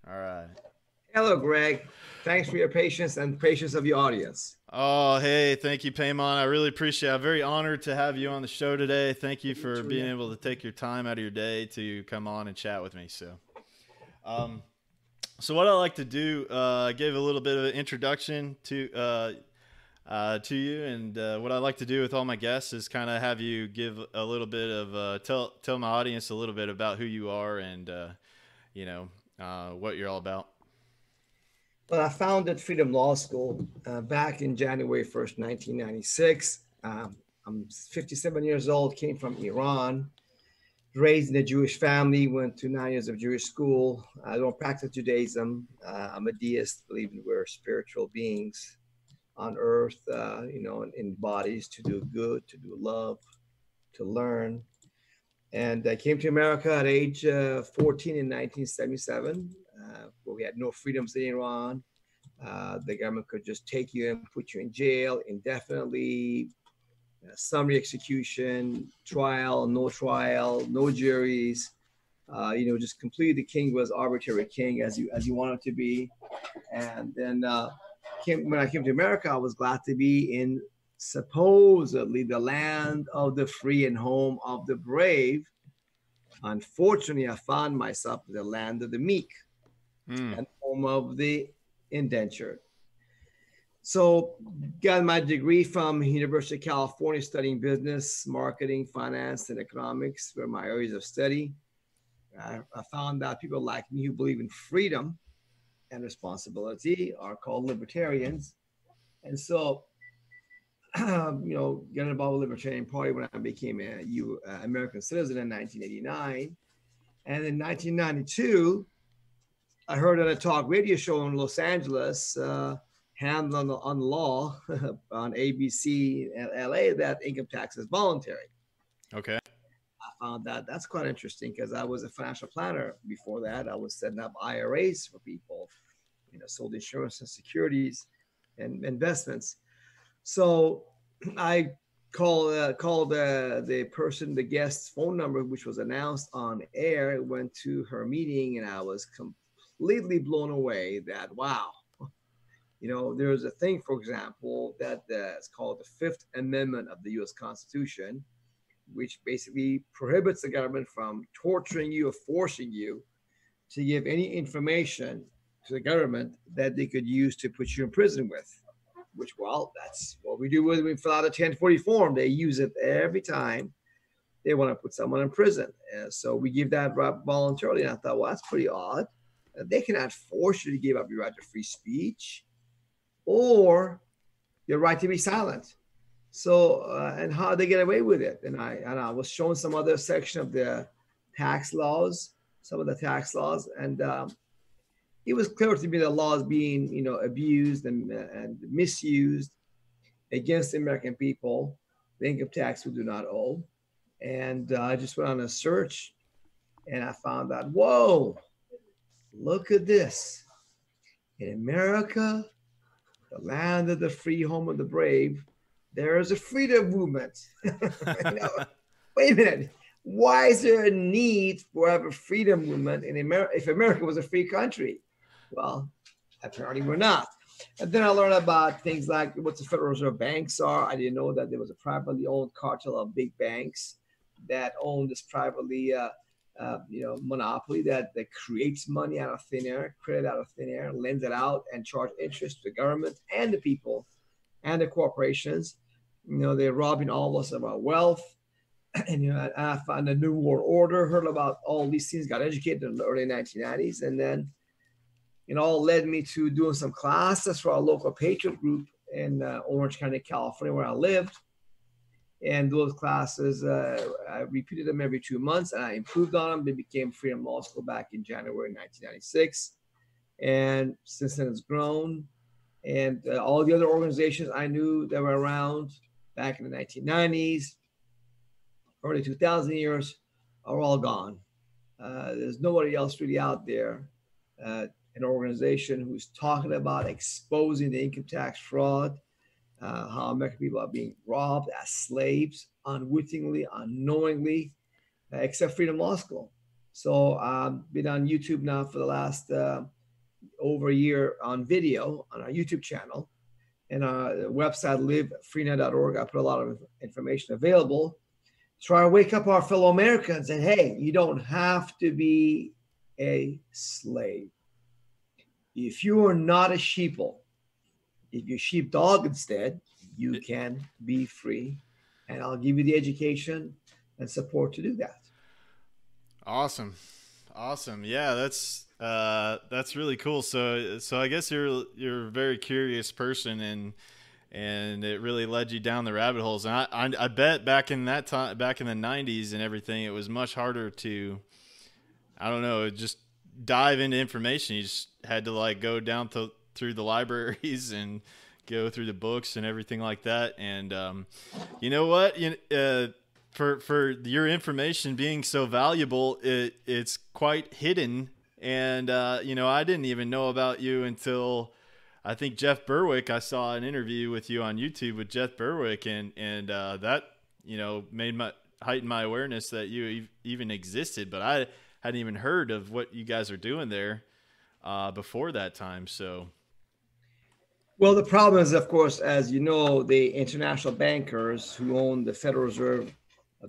All right. Hello, Greg. Thanks for your patience and patience of your audience. Oh, hey, thank you, Peymon. I really appreciate it. I'm very honored to have you on the show today. Thank you for being able to take your time out of your day to come on and chat with me. Um, so what I like to do, give a little bit of an introduction to you, and what I like to do with all my guests is kind of have you give a little bit of tell my audience a little bit about who you are and you know what you're all about. Well, I founded Freedom Law School back in January 1st, 1996. I'm 57 years old, came from Iran, raised in a Jewish family, went to 9 years of Jewish school. I don't practice Judaism. I'm a deist, believing we're spiritual beings on earth, in bodies to do good, to do love, to learn. And I came to America at age 14 in 1977, where we had no freedoms in Iran. The government could just take you and put you in jail indefinitely, summary execution, trial, no juries. Just completely the king was arbitrary king as you wanted to be. And then when I came to America, I was glad to be in supposedly the land of the free and home of the brave. Unfortunately, I found myself in the land of the meek Mm. and home of the indentured. So, got my degree from University of California, studying business, marketing, finance, and economics were my areas of study. I found that people like me who believe in freedom and responsibility are called libertarians. And so, getting involved with the Libertarian Party when I became a American citizen in 1989. And in 1992, I heard on a talk radio show in Los Angeles, Hand on Law on ABC and LA, that income tax is voluntary. Okay. I found that that's quite interesting because I was a financial planner before that. I was setting up IRAs for people, sold insurance and securities and investments. So I called the guest's phone number, which was announced on air. Went to her meeting, and I was completely blown away. That wow, there's a thing, for example, that is called the Fifth Amendment of the U.S. Constitution, which basically prohibits the government from torturing you or forcing you to give any information to the government that they could use to put you in prison with. Which, well, that's what we do when we fill out a 1040 form. They use it every time they want to put someone in prison. And so we give that voluntarily. And I thought, well, that's pretty odd. They cannot force you to give up your right to free speech or your right to be silent. So, and how they get away with it? And I was shown some other section of the tax laws, some of the tax laws, and it was clear to me that laws being abused and misused against the American people, the income tax we do not owe. And I just went on a search, and I found out, whoa, look at this. In America, the land of the free, home of the brave, there is a freedom movement. Wait a minute. Why is there a need for a freedom movement in America if America was a free country? Well, apparently we're not. And then I learned about things like what the Federal Reserve banks are. I didn't know that there was a privately owned cartel of big banks that own this privately, monopoly that creates money out of thin air, credit out of thin air, lends it out, and charge interest to the government and the people and the corporations. They're robbing all of us of our wealth. And I found a new world order, heard about all these things, got educated in the early 1990s, and then it all led me to doing some classes for our local patriot group in Orange County, California, where I lived. And those classes, I repeated them every 2 months, and I improved on them. They became Freedom Law School back in January 1996. And since then, it's grown. And all the other organizations I knew that were around back in the 1990s, early 2000 years, are all gone. There's nobody else really out there, an organization who's talking about exposing the income tax fraud, how American people are being robbed as slaves, unwittingly, unknowingly, except Freedom Law School. So I've been on YouTube now for the last over a year on video on our YouTube channel and our website, livefreenet.org. I put a lot of information available. Try to wake up our fellow Americans and, hey, you don't have to be a slave. If you are not a sheeple, if you're sheepdog instead, you can be free. And I'll give you the education and support to do that. Awesome. Yeah, that's really cool. So I guess you're a very curious person, and it really led you down the rabbit holes. And I bet back in that time, back in the 90s and everything, it was much harder to, I don't know, just dive into information. You just had to like go down through the libraries and go through the books and everything like that. And you know what? For your information being so valuable, it's quite hidden. And I didn't even know about you until I think Jeff Berwick. I saw an interview with you on YouTube with Jeff Berwick, and that heightened my awareness that you even existed. But I hadn't even heard of what you guys are doing there before that time. So, well, the problem is, of course, as you know, the international bankers who own the Federal Reserve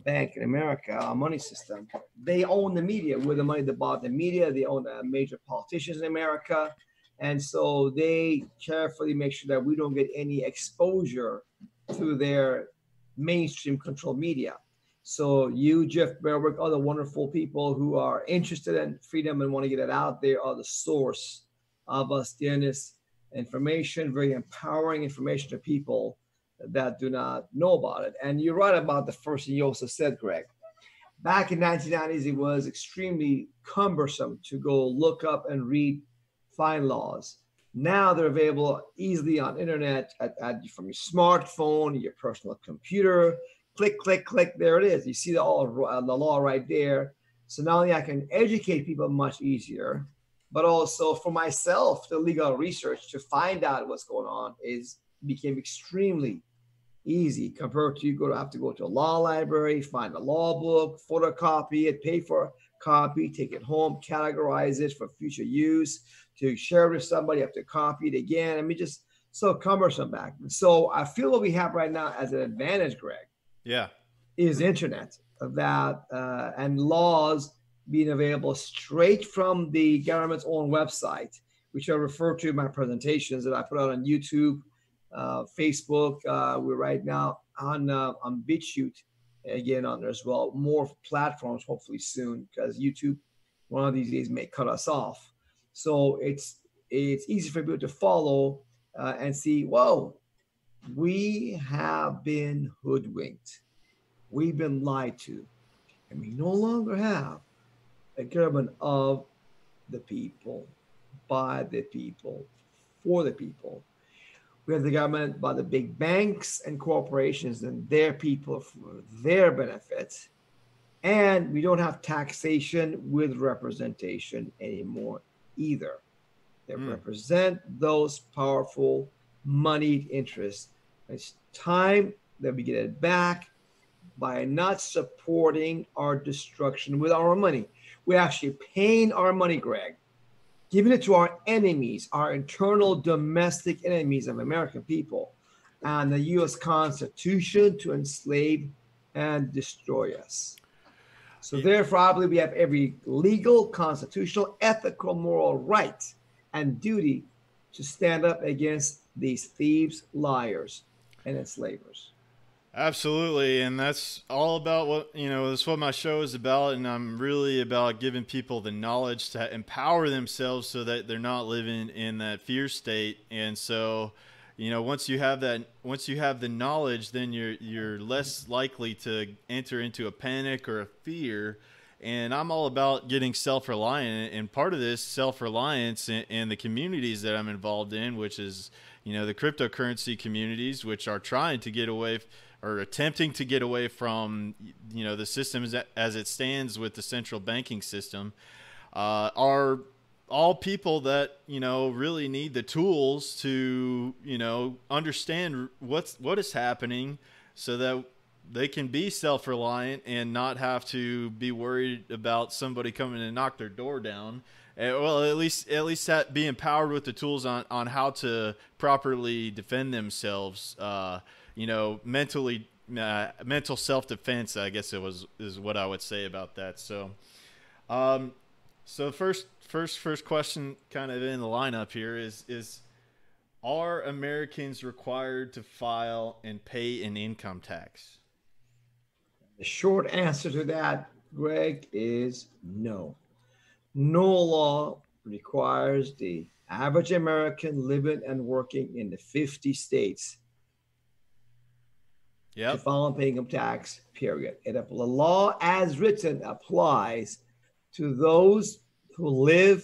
Bank in America, our money system, they own the media. We're the money that bought the media. They own the major politicians in America. And so they carefully make sure that we don't get any exposure to their mainstream controlled media. So you, Jeff Berwick, other wonderful people who are interested in freedom and want to get it out there are the source of us getting this information, very empowering information to people that do not know about it. And you're right about the first thing you also said, Greg. Back in 1990s, it was extremely cumbersome to go look up and read fine laws. Now they're available easily on internet from your smartphone, your personal computer. Click, click, click. There it is. You see the law right there. So not only I can educate people much easier, but also for myself, the legal research to find out what's going on became extremely easy compared to you have to go to a law library, find a law book, photocopy it, pay for a copy, take it home, categorize it for future use, to share it with somebody, you have to copy it again. I mean, just so cumbersome back. So I feel what we have right now as an advantage, Greg, is internet and laws being available straight from the government's own website, which I refer to in my presentations that I put out on YouTube, Facebook. We're right now on BitChute again on there as well. More platforms hopefully soon, because YouTube one of these days may cut us off. So it's easy for people to follow and see, whoa, we have been hoodwinked. We've been lied to. And we no longer have a government of the people, by the people, for the people. We have the government by the big banks and corporations and their people for their benefit. And we don't have taxation with representation anymore either. They represent those powerful moneyed interests. It's time that we get it back by not supporting our destruction with our money. We're actually paying our money, Greg, giving it to our enemies, our internal domestic enemies of American people, and the U.S. Constitution to enslave and destroy us. So therefore, I believe we have every legal, constitutional, ethical, moral right and duty to stand up against these thieves, liars, and enslavers. Absolutely. And that's all about that's what my show is about. And I'm really about giving people the knowledge to empower themselves so that they're not living in that fear state. And so, once you have the knowledge, then you're less likely to enter into a panic or a fear. And I'm all about getting self-reliant. And part of this self-reliance in the communities that I'm involved in, which is, the cryptocurrency communities, which are trying to get away or attempting to get away from, the system as it stands with the central banking system, are all people that, really need the tools to, understand what is happening so that they can be self-reliant and not have to be worried about somebody coming and knock their door down well, at least that be empowered with the tools on how to properly defend themselves. Mentally, mental self-defense, I guess is what I would say about that. So, um, so first question, kind of in the lineup here is are Americans required to file and pay an income tax? The short answer to that, Greg, is no. No law requires the average American living and working in the 50 states to Yep. file and pay income tax, period. And the law as written applies to those who live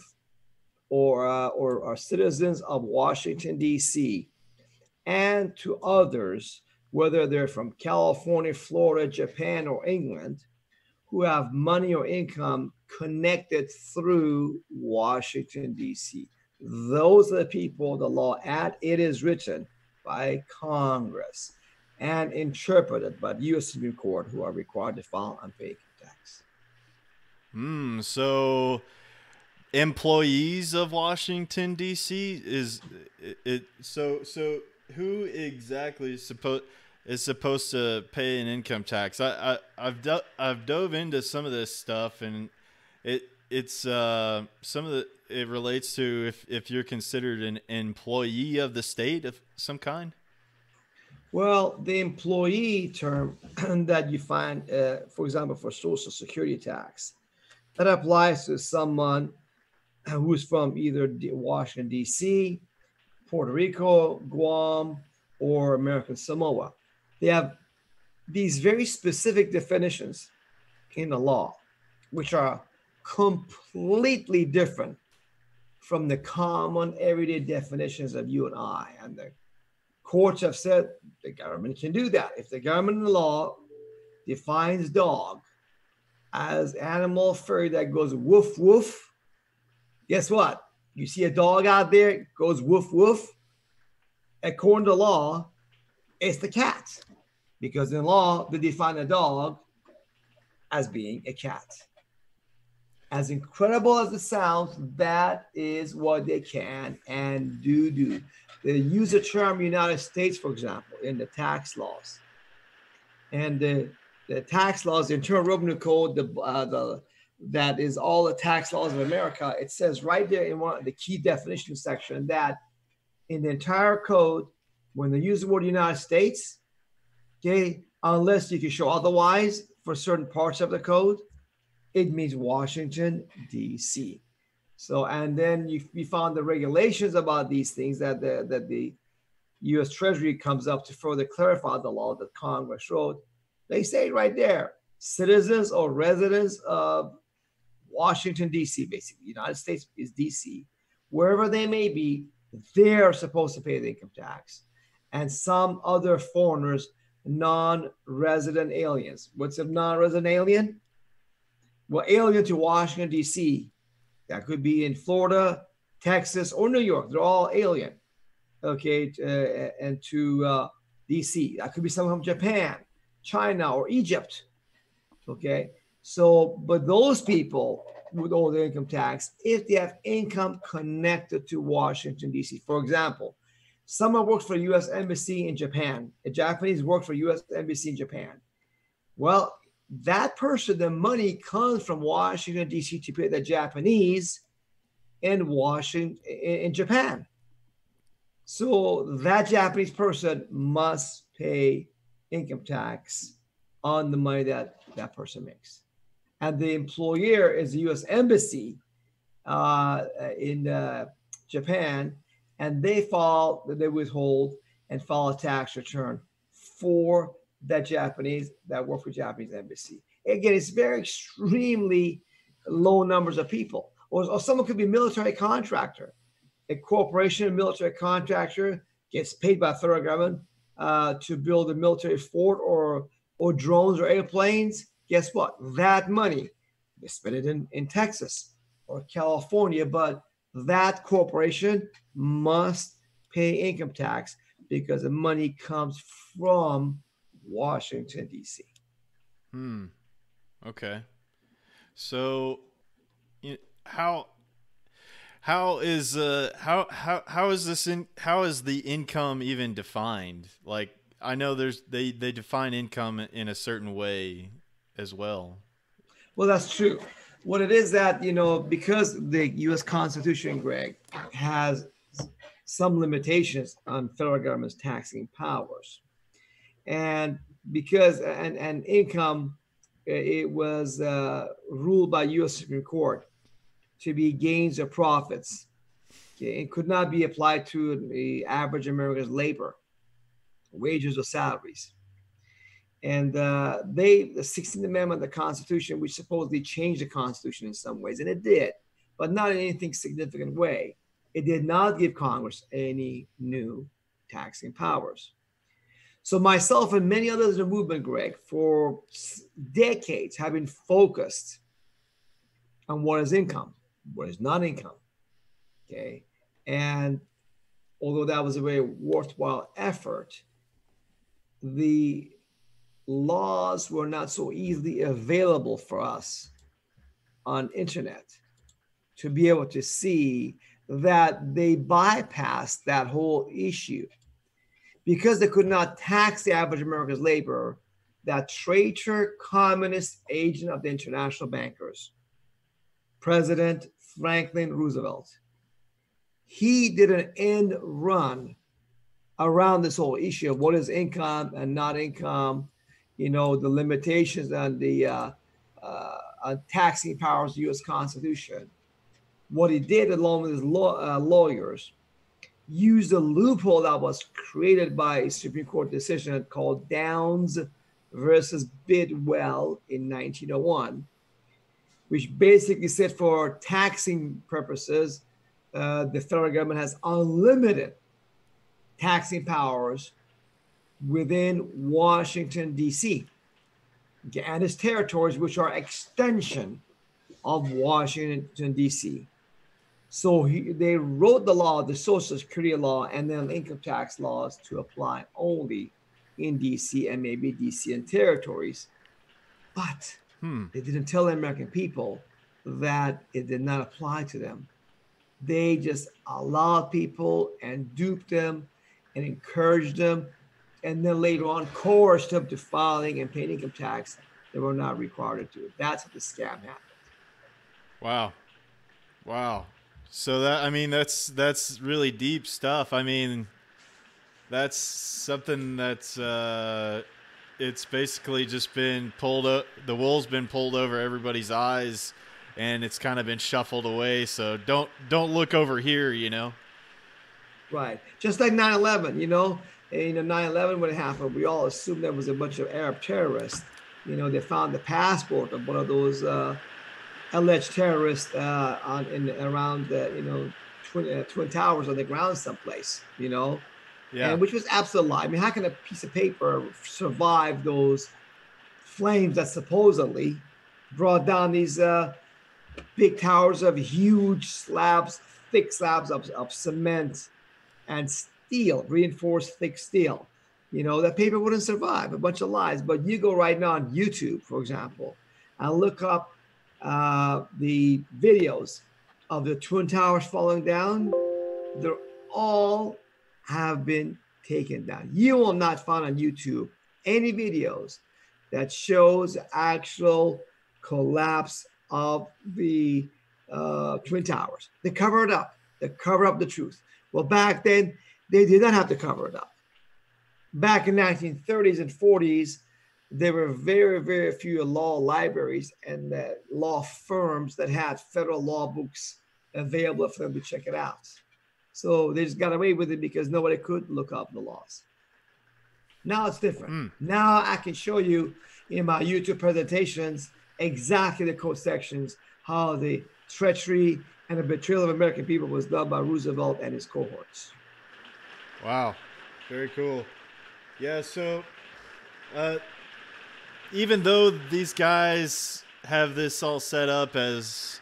or are citizens of Washington, D.C., and to others, whether they're from California, Florida, Japan, or England, who have money or income connected through Washington, D.C. Those are the people the law at it is written by Congress and interpreted by the U.S. Supreme Court who are required to file and pay income tax. So employees of Washington D.C. is it? So who exactly is supposed to pay an income tax? I've dove into some of this stuff, and it's some of it relates to if you're considered an employee of the state of some kind. Well, the employee term that you find, for example, for Social Security tax, that applies to someone who's from either Washington, D.C., Puerto Rico, Guam, or American Samoa. They have these very specific definitions in the law, which are completely different from the common everyday definitions of you and I. And the courts have said the government can do that. If the government in the law defines dog as animal furry that goes woof woof, guess what? You see a dog out there, it goes woof woof. According to law, it's the cat. Because in law, they define a dog as being a cat. As incredible as it sounds, that is what they can and do. They use the term United States, for example, in the tax laws. And the tax laws, the Internal Revenue Code, that is all the tax laws of America. It says right there in one of the key definition section that in the entire code, when they use the word United States, okay, unless you can show otherwise for certain parts of the code, it means Washington, D.C. So, and then we found the regulations about these things that the U.S. Treasury comes up to further clarify the law that Congress wrote. They say right there, citizens or residents of Washington, D.C., basically, United States is D.C., wherever they may be, they're supposed to pay the income tax. And some other foreigners, non-resident aliens. What's a non-resident alien? Well, alien to Washington, D.C. That could be in Florida, Texas, or New York. They're all alien, okay, and to D.C. That could be someone from Japan, China, or Egypt, okay? So, but those people would owe the income tax if they have income connected to Washington, D.C. For example, someone works for U.S. Embassy in Japan. A Japanese works for U.S. Embassy in Japan. Well, that person, the money comes from Washington, D.C. to pay the Japanese in Washington, in Japan. So that Japanese person must pay income tax on the money that that person makes. And the employer is the U.S. Embassy in Japan, and they withhold and file a tax return for that Japanese that work for Japanese embassy. Again, it's very extremely low numbers of people. Or someone could be a military contractor. A corporation, a military contractor gets paid by federal government to build a military fort or drones or airplanes. Guess what? That money, they spend it in Texas or California, but that corporation must pay income tax because the money comes from Washington, D.C. Okay. So, how How is how is the income even defined? Like, I know they define income in a certain way as well. Well, that's true. What it is that, because the U.S. Constitution, Greg, has some limitations on federal government's taxing powers, and because and income, it was ruled by U.S. Supreme Court to be gains or profits. Okay, it could not be applied to the average American's labor, wages, or salaries. And the 16th Amendment of the Constitution, which supposedly changed the Constitution in some ways, and it did, but not in anything significant way. It did not give Congress any new taxing powers. So myself and many others in the movement, Greg, for decades have been focused on what is income, what is not income. Okay. And although that was a very worthwhile effort, the laws were not so easily available for us on internet to be able to see that they bypassed that whole issue because they could not tax the average American's labor. That traitor communist agent of the international bankers, President Franklin Roosevelt, he did an end run around this whole issue of what is income and not income, the limitations on the taxing powers of the U.S. Constitution. What he did, along with his lawyers, used a loophole that was created by a Supreme Court decision called Downs versus Bidwell in 1901, which basically said for taxing purposes, the federal government has unlimited taxing powers within Washington, D.C. and its territories, which are extension of Washington, D.C. So they wrote the law, the Social Security law, and then income tax laws to apply only in D.C. and maybe D.C. and territories. But they didn't tell the American people that it did not apply to them. They just allowed people and duped them and encouraged them, and then later on coerced them to filing and paying income tax they were not required to do. That's how the scam happened. Wow. So that's really deep stuff. I mean, that's something that's it's basically just been pulled up. The wool's been pulled over everybody's eyes, and it's kind of been shuffled away. So don't look over here, Right. Just like 9/11, 9/11 when it happened, we all assumed there was a bunch of Arab terrorists. They found the passport of one of those alleged terrorists around Twin Towers on the ground someplace, Yeah. And which was absolute lie. I mean, how can a piece of paper survive those flames that supposedly brought down these big towers of huge slabs, thick slabs of cement and steel, reinforced thick steel? That paper wouldn't survive. A bunch of lies. But you go right now on YouTube, for example, and look up the videos of the Twin Towers falling down. They're all have been taken down. You will not find on YouTube any videos that shows actual collapse of the Twin Towers. They cover it up. They cover up the truth. Well, back then, they did not have to cover it up. Back in 1930s and 40s, there were very, very few law libraries and law firms that had federal law books available for them to check it out. So they just got away with it because nobody could look up the laws. Now it's different. Now I can show you in my YouTube presentations exactly the code sections, how the treachery and the betrayal of American people was done by Roosevelt and his cohorts. Wow. Very cool. Yeah, so even though these guys have this all set up as,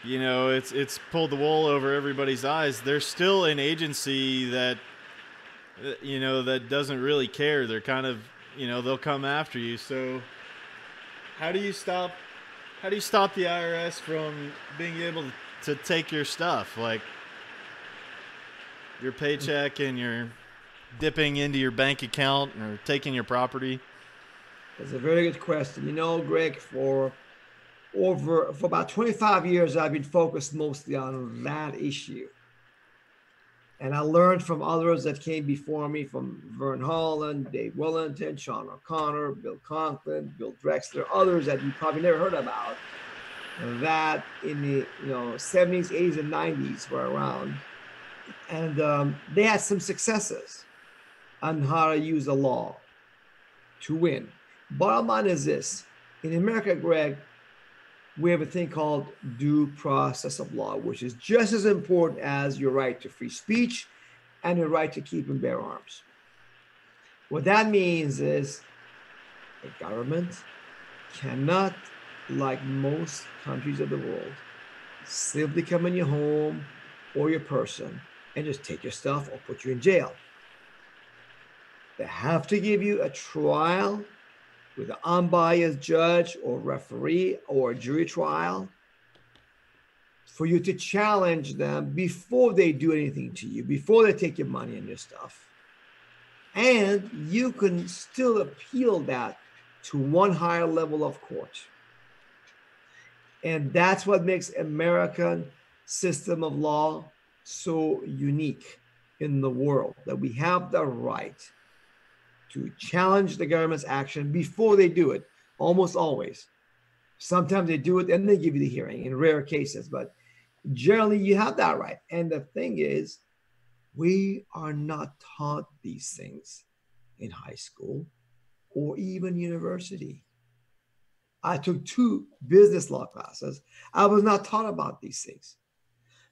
it's pulled the wool over everybody's eyes, there's still an agency that, that doesn't really care. They're kind of, they'll come after you. So how do you stop the IRS from being able to take your stuff, like your paycheck, and you're dipping into your bank account or taking your property? That's a very good question. You know, Greg, for about 25 years, I've been focused mostly on that issue. And I learned from others that came before me, from Vern Holland, Dave Wellington, Sean O'Connor, Bill Conklin, Bill Drexler, others that you probably never heard about, that in the 70s, 80s, and 90s were around. And they had some successes on how to use the law to win. Bottom line is this. In America, Greg, we have a thing called due process of law, which is just as important as your right to free speech and your right to keep and bear arms. What that means is the government cannot, like most countries of the world, simply come in your home or your person and just take your stuff or put you in jail. They have to give you a trial with an unbiased judge or referee or a jury trial for you to challenge them before they do anything to you, before they take your money and your stuff. And you can still appeal that to one higher level of court. And that's what makes American system of law so unique in the world, that we have the right to challenge the government's action before they do it, almost always. Sometimes they do it and they give you the hearing in rare cases, but generally you have that right. And the thing is, we are not taught these things in high school or even university. I took 2 business law classes. I was not taught about these things.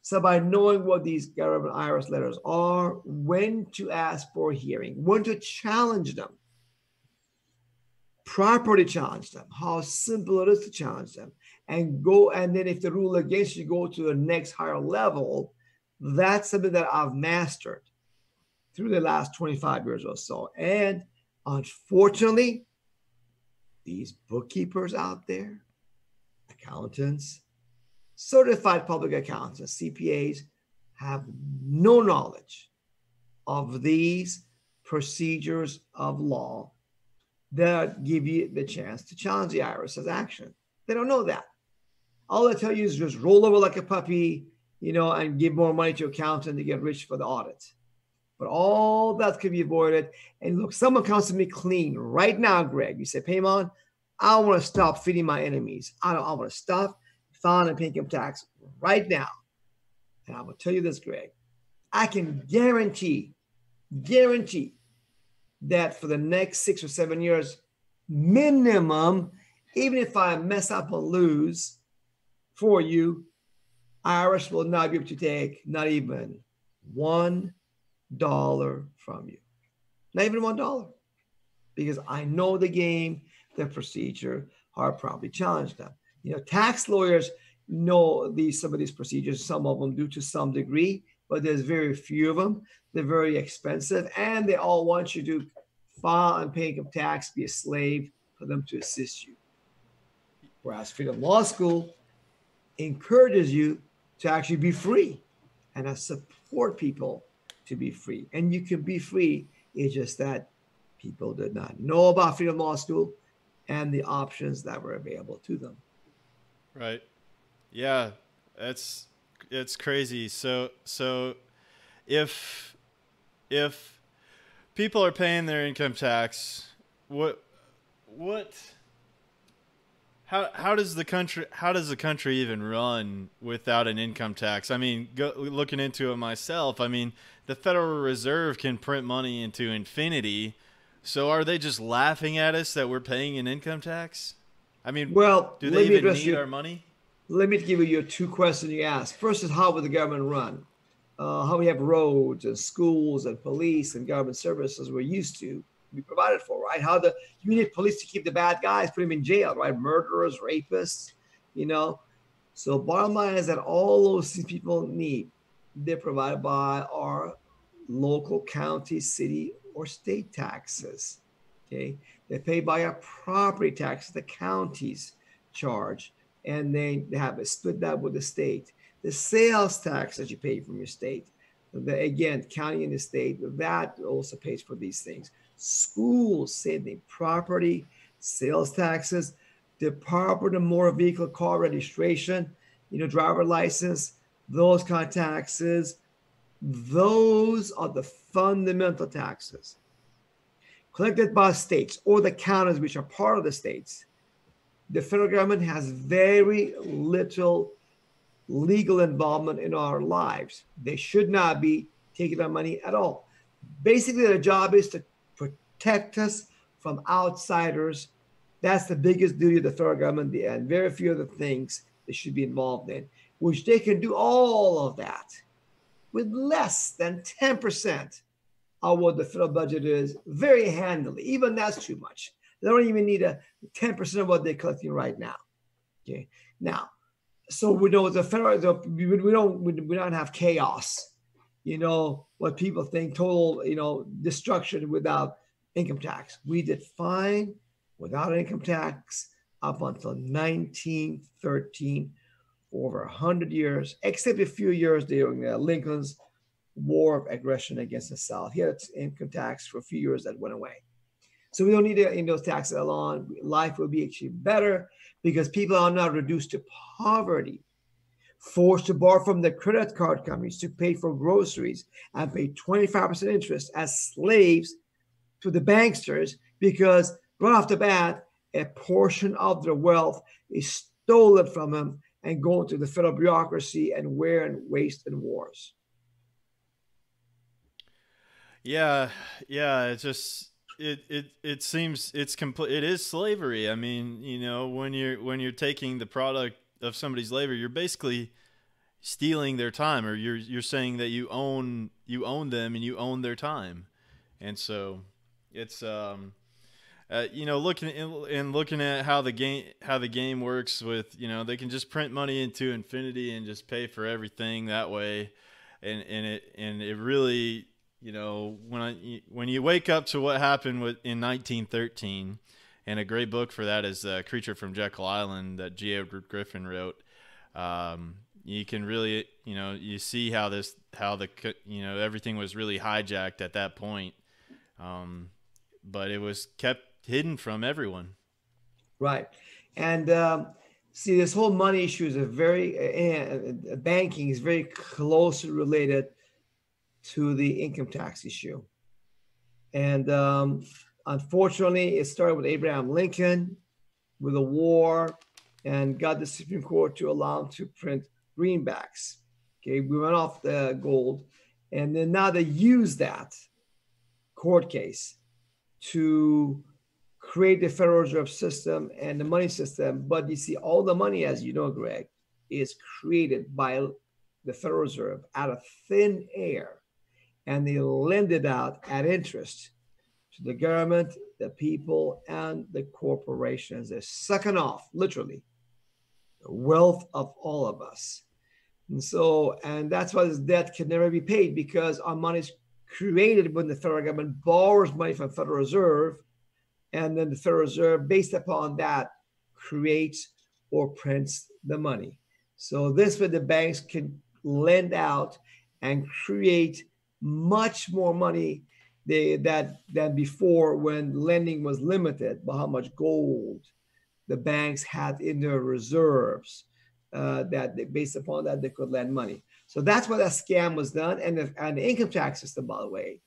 So by knowing what these government IRS letters are, when to ask for a hearing, when to challenge them, properly challenge them, how simple it is to challenge them, and then if they rule against you, go to the next higher level, that's something that I've mastered through the last 25 years or so. And unfortunately, these bookkeepers out there, accountants, certified public accountants, CPAs, have no knowledge of these procedures of law that give you the chance to challenge the IRS's action. They don't know that. All they tell you is just roll over like a puppy, and give more money to your accountant to get rich for the audit. But all that could be avoided. And look, someone comes to me clean right now, Greg. You say, Peymon, I want to stop feeding my enemies. I want to stop filing and paying income tax right now. And I will tell you this, Greg. I can guarantee that for the next 6 or 7 years, minimum, even if I mess up or lose for you, IRS will not be able to take not even $1 from you. Not even $1. Because I know the game, the procedure, how to properly challenge them. Tax lawyers know some of these procedures. Some of them do to some degree, but there's very few of them. They're very expensive, and they all want you to file and pay income tax, be a slave for them to assist you. Whereas Freedom Law School encourages you to actually be free, and I support people to be free. And you can be free. It's just that people did not know about Freedom Law School and the options that were available to them. Right. Yeah, it's crazy. So if people are paying their income tax, how does the country even run without an income tax? I mean, looking into it myself, I mean, the Federal Reserve can print money into infinity. So are they just laughing at us that we're paying an income tax? I mean, do they even need our money? Let me give you your 2 questions you asked. First is, how would the government run? How we have roads and schools and police and government services we're used to be provided for, right? You need police to keep the bad guys, put them in jail, right? Murderers, rapists, So bottom line is that all those things people need, they're provided by our local county, city, or state taxes, okay? They're paid by our property taxes the counties charge, and they have a split that with the state. the sales tax that you pay from your state, again, county and the state, that also pays for these things. Schools, same property, sales taxes, Department of Motor Vehicle car registration, driver license, those kind of taxes. Those are the fundamental taxes collected by states or the counties, which are part of the states. The federal government has very little legal involvement in our lives. They should not be taking our money at all. Basically, their job is to protect us from outsiders. That's the biggest duty of the federal government, and very few other things they should be involved in, which they can do all of that with less than 10% of what the federal budget is very handily. Even that's too much. They don't even need a 10% of what they're collecting right now. Okay. Now, so we know the federal, we don't have chaos. What people think, total, destruction without income tax. We did fine without an income tax up until 1913, for over 100 years, except a few years during Lincoln's war of aggression against the South. He had income tax for a few years that went away. So we don't need to those taxes alone. Life will be actually better because people are not reduced to poverty, forced to borrow from the credit card companies to pay for groceries and pay 25% interest as slaves to the banksters, because right off the bat, a portion of their wealth is stolen from them and going to the federal bureaucracy and wear and waste and wars. Yeah, it's just it seems it's complete. It is slavery. I mean, when you're taking the product of somebody's labor, you're basically stealing their time, or you're saying that you own them and you own their time, and so it's looking at how the game works with, they can just print money into infinity and just pay for everything that way, and it really, when you wake up to what happened in 1913, and a great book for that is Creature from Jekyll Island that G. Edward Griffin wrote. You can really, you see how everything was really hijacked at that point, but it was kept hidden from everyone. Right. And see, this whole money issue is banking is very closely related to the income tax issue. And unfortunately, it started with Abraham Lincoln with a war and got the Supreme Court to allow him to print greenbacks. Okay, we went off the gold. And then now they use that court case to create the Federal Reserve System and the money system. But you see, all the money, as you know, Greg, is created by the Federal Reserve out of thin air. And they lend it out at interest to the government, the people, and the corporations. They're sucking off, literally, the wealth of all of us. And that's why this debt can never be paid, because our money is created when the federal government borrows money from the Federal Reserve, and then the Federal Reserve, based upon that, creates or prints the money. So this way the banks can lend out and create much more money than before, when lending was limited by how much gold the banks had in their reserves, that they, based upon that, they could lend money. So that's why that scam was done. And the income tax system, by the way,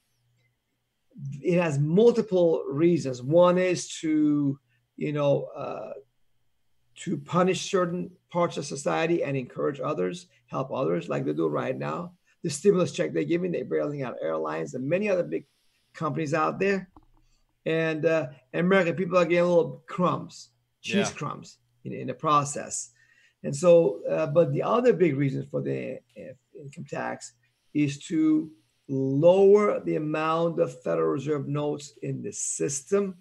it has multiple reasons. One is to punish certain parts of society and encourage others, help others, like they do right now. The stimulus check they're giving, they're bailing out airlines and many other big companies out there. And American people are getting little crumbs, cheese crumbs in the process. And so, but the other big reason for the income tax is to lower the amount of Federal Reserve notes in the system,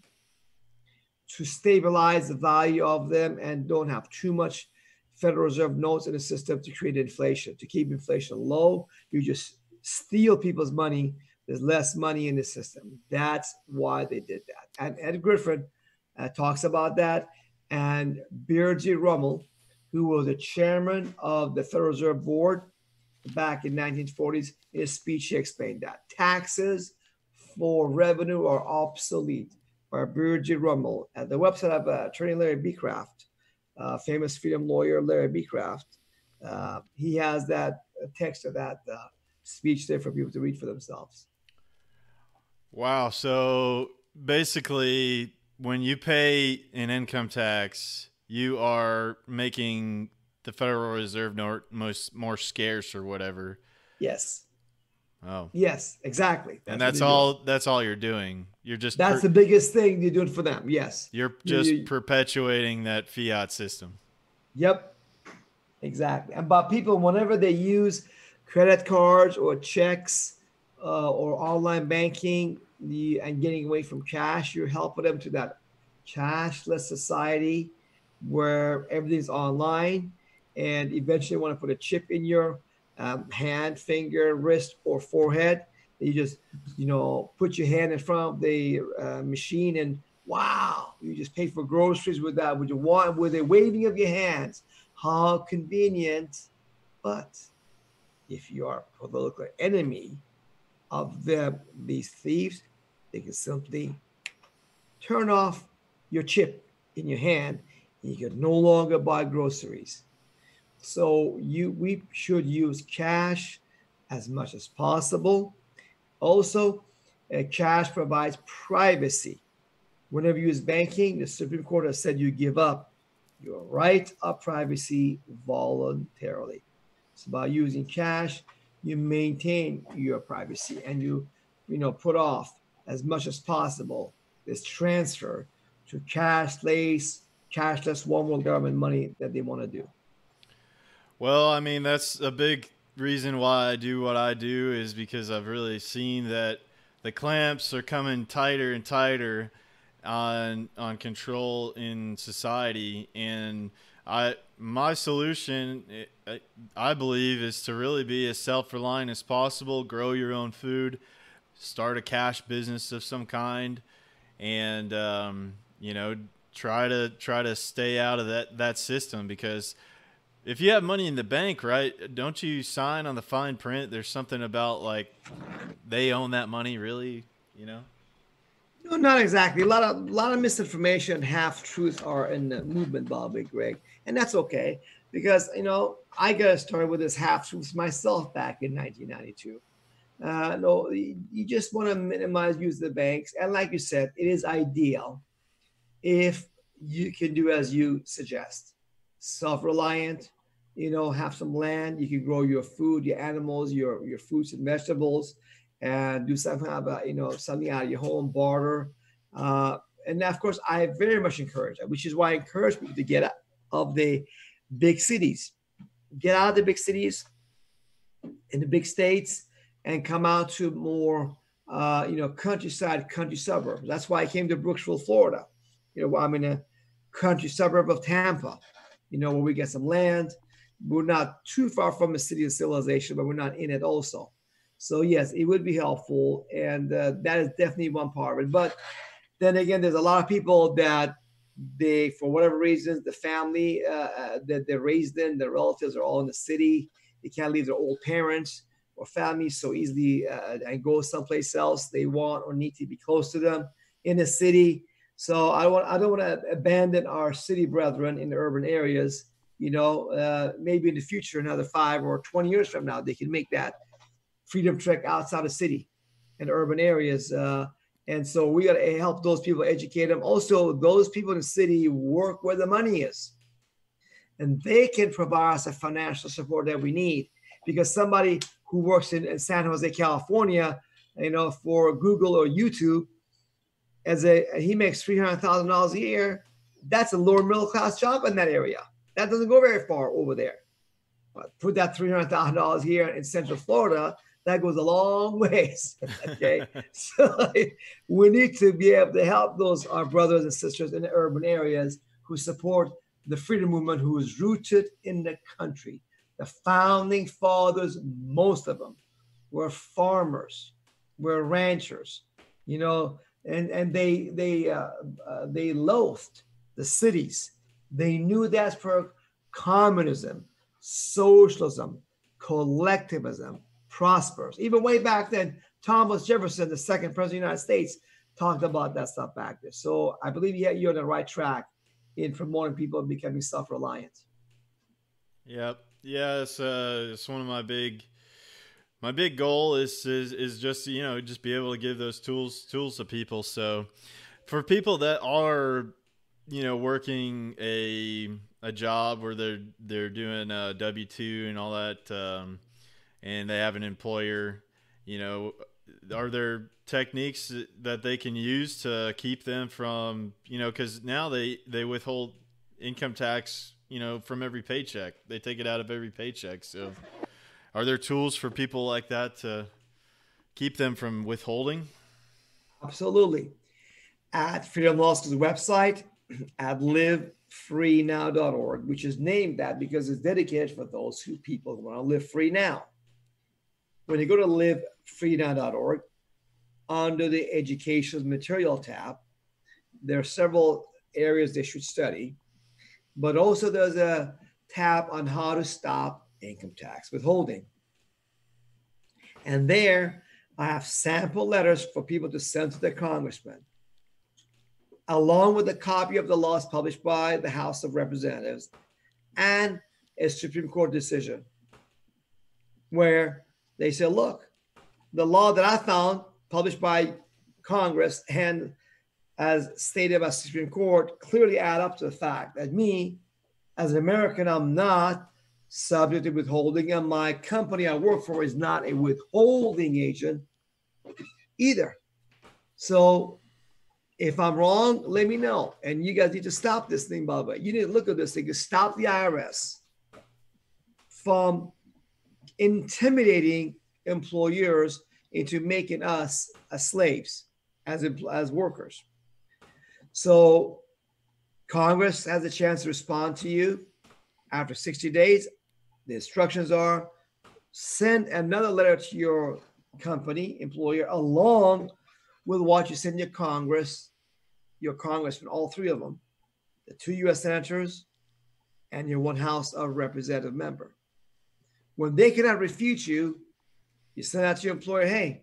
to stabilize the value of them and don't have too much Federal Reserve notes in the system to create inflation, to keep inflation low. You just steal people's money. There's less money in the system. That's why they did that. And Ed Griffin talks about that. And Beardsy Rummel, who was the chairman of the Federal Reserve Board back in 1940s. In his speech, he explained that taxes for revenue are obsolete, by Birgit Rummel. At the website of attorney Larry Beecraft, famous freedom lawyer Larry Beecraft, he has that text of that speech there for people to read for themselves. Wow. So basically, when you pay an income tax, you are making the Federal Reserve note more scarce or whatever. Yes. Oh. Yes, exactly. That's all. That's all you're doing. You're just. That's the biggest thing you're doing for them. Yes. You're just perpetuating that fiat system. Yep. Exactly. But people, whenever they use credit cards or checks or online banking and getting away from cash, you're helping them to that cashless society where everything's online, and eventually want to put a chip in your hand, finger, wrist, or forehead. You just, put your hand in front of the machine, and wow, you just pay for groceries with that, with a waving of your hands. How convenient. But if you are a political enemy of these thieves, they can simply turn off your chip in your hand, and you can no longer buy groceries. So we should use cash as much as possible. Also, cash provides privacy. Whenever you use banking, the Supreme Court has said you give up your right of privacy voluntarily. So by using cash, you maintain your privacy, and you put off as much as possible this transfer to cashless one world government money that they want to do. Well, I mean, that's a big reason why I do what I do, is because I've really seen that the clamps are coming tighter and tighter on control in society, and my solution, I believe, is to really be as self-reliant as possible, grow your own food, start a cash business of some kind, and try to stay out of that system. Because if you have money in the bank, right, don't you sign on the fine print? There's something about like they own that money, really, No, not exactly. A lot of misinformation, half truths are in the movement, Bobby, Greg, and that's okay, because I got started with this half truths myself back in 1992. No, you just want to minimize use of the banks, and like you said, it is ideal if you can do as you suggest, self-reliant. Have some land. You can grow your food, your animals, your fruits and vegetables, and do something about something out of your home, barter. And of course, I very much encourage that, which is why I encourage people to get out of the big cities, get out of the big cities in the big states, and come out to more countryside, country suburbs. That's why I came to Brooksville, Florida. I'm in a country suburb of Tampa, where we get some land. We're not too far from a city of civilization, but we're not in it also. So yes, it would be helpful, and that is definitely one part of it. But then again, there's a lot of people that they, for whatever reasons, the family that they raised in, their relatives are all in the city. They can't leave their old parents or family so easily and go someplace else. They want or need to be close to them in the city. So I don't want to abandon our city brethren in the urban areas. Maybe in the future, another 5 or 20 years from now, they can make that freedom trek outside the city and urban areas. And so we got to help those people, educate them. Also, those people in the city work where the money is, and they can provide us a financial support that we need. Because somebody who works in San Jose, California, for Google or YouTube, he makes $300,000 a year. That's a lower middle class job in that area. That doesn't go very far over there. But put that $300,000 here in Central Florida, that goes a long ways. Okay, so we need to be able to help our brothers and sisters in the urban areas who support the freedom movement, who is rooted in the country. The founding fathers, most of them, were farmers, were ranchers, and they loathed the cities. They knew that's for communism, socialism, collectivism prospers. Even way back then, Thomas Jefferson, the second president of the United States, talked about that stuff back there. So I believe you're on the right track in promoting people becoming self-reliant. Yep. Yeah, it's one of my big goal is just just be able to give those tools to people. So for people that are working a job where they're doing W-2 and all that, and they have an employer, are there techniques that they can use to keep them from because now they withhold income tax from every paycheck. They take it out of every paycheck. So are there tools for people like that to keep them from withholding? Absolutely. At Freedom Law School's website, at livefreenow.org, which is named that because it's dedicated for those people who want to live free now. When you go to livefreenow.org, under the Educational Material tab, there are several areas they should study, but also there's a tab on how to stop income tax withholding. And there, I have sample letters for people to send to their congressman, along with a copy of the laws published by the House of Representatives and a Supreme Court decision where they say, look, the law that I found published by Congress and as stated by the Supreme Court clearly add up to the fact that me, as an American, I'm not subject to withholding, and my company I work for is not a withholding agent either. So if I'm wrong, let me know. And you guys need to stop this thing, by the way. You need to look at this thing to stop the IRS from intimidating employers into making us as slaves, as workers. So Congress has a chance to respond to you after 60 days. The instructions are send another letter to your company, employer, along with what you send your congressman, all three of them, the 2 U.S. senators and your 1 House of Representative member. When they cannot refute you, you send out to your employer, hey,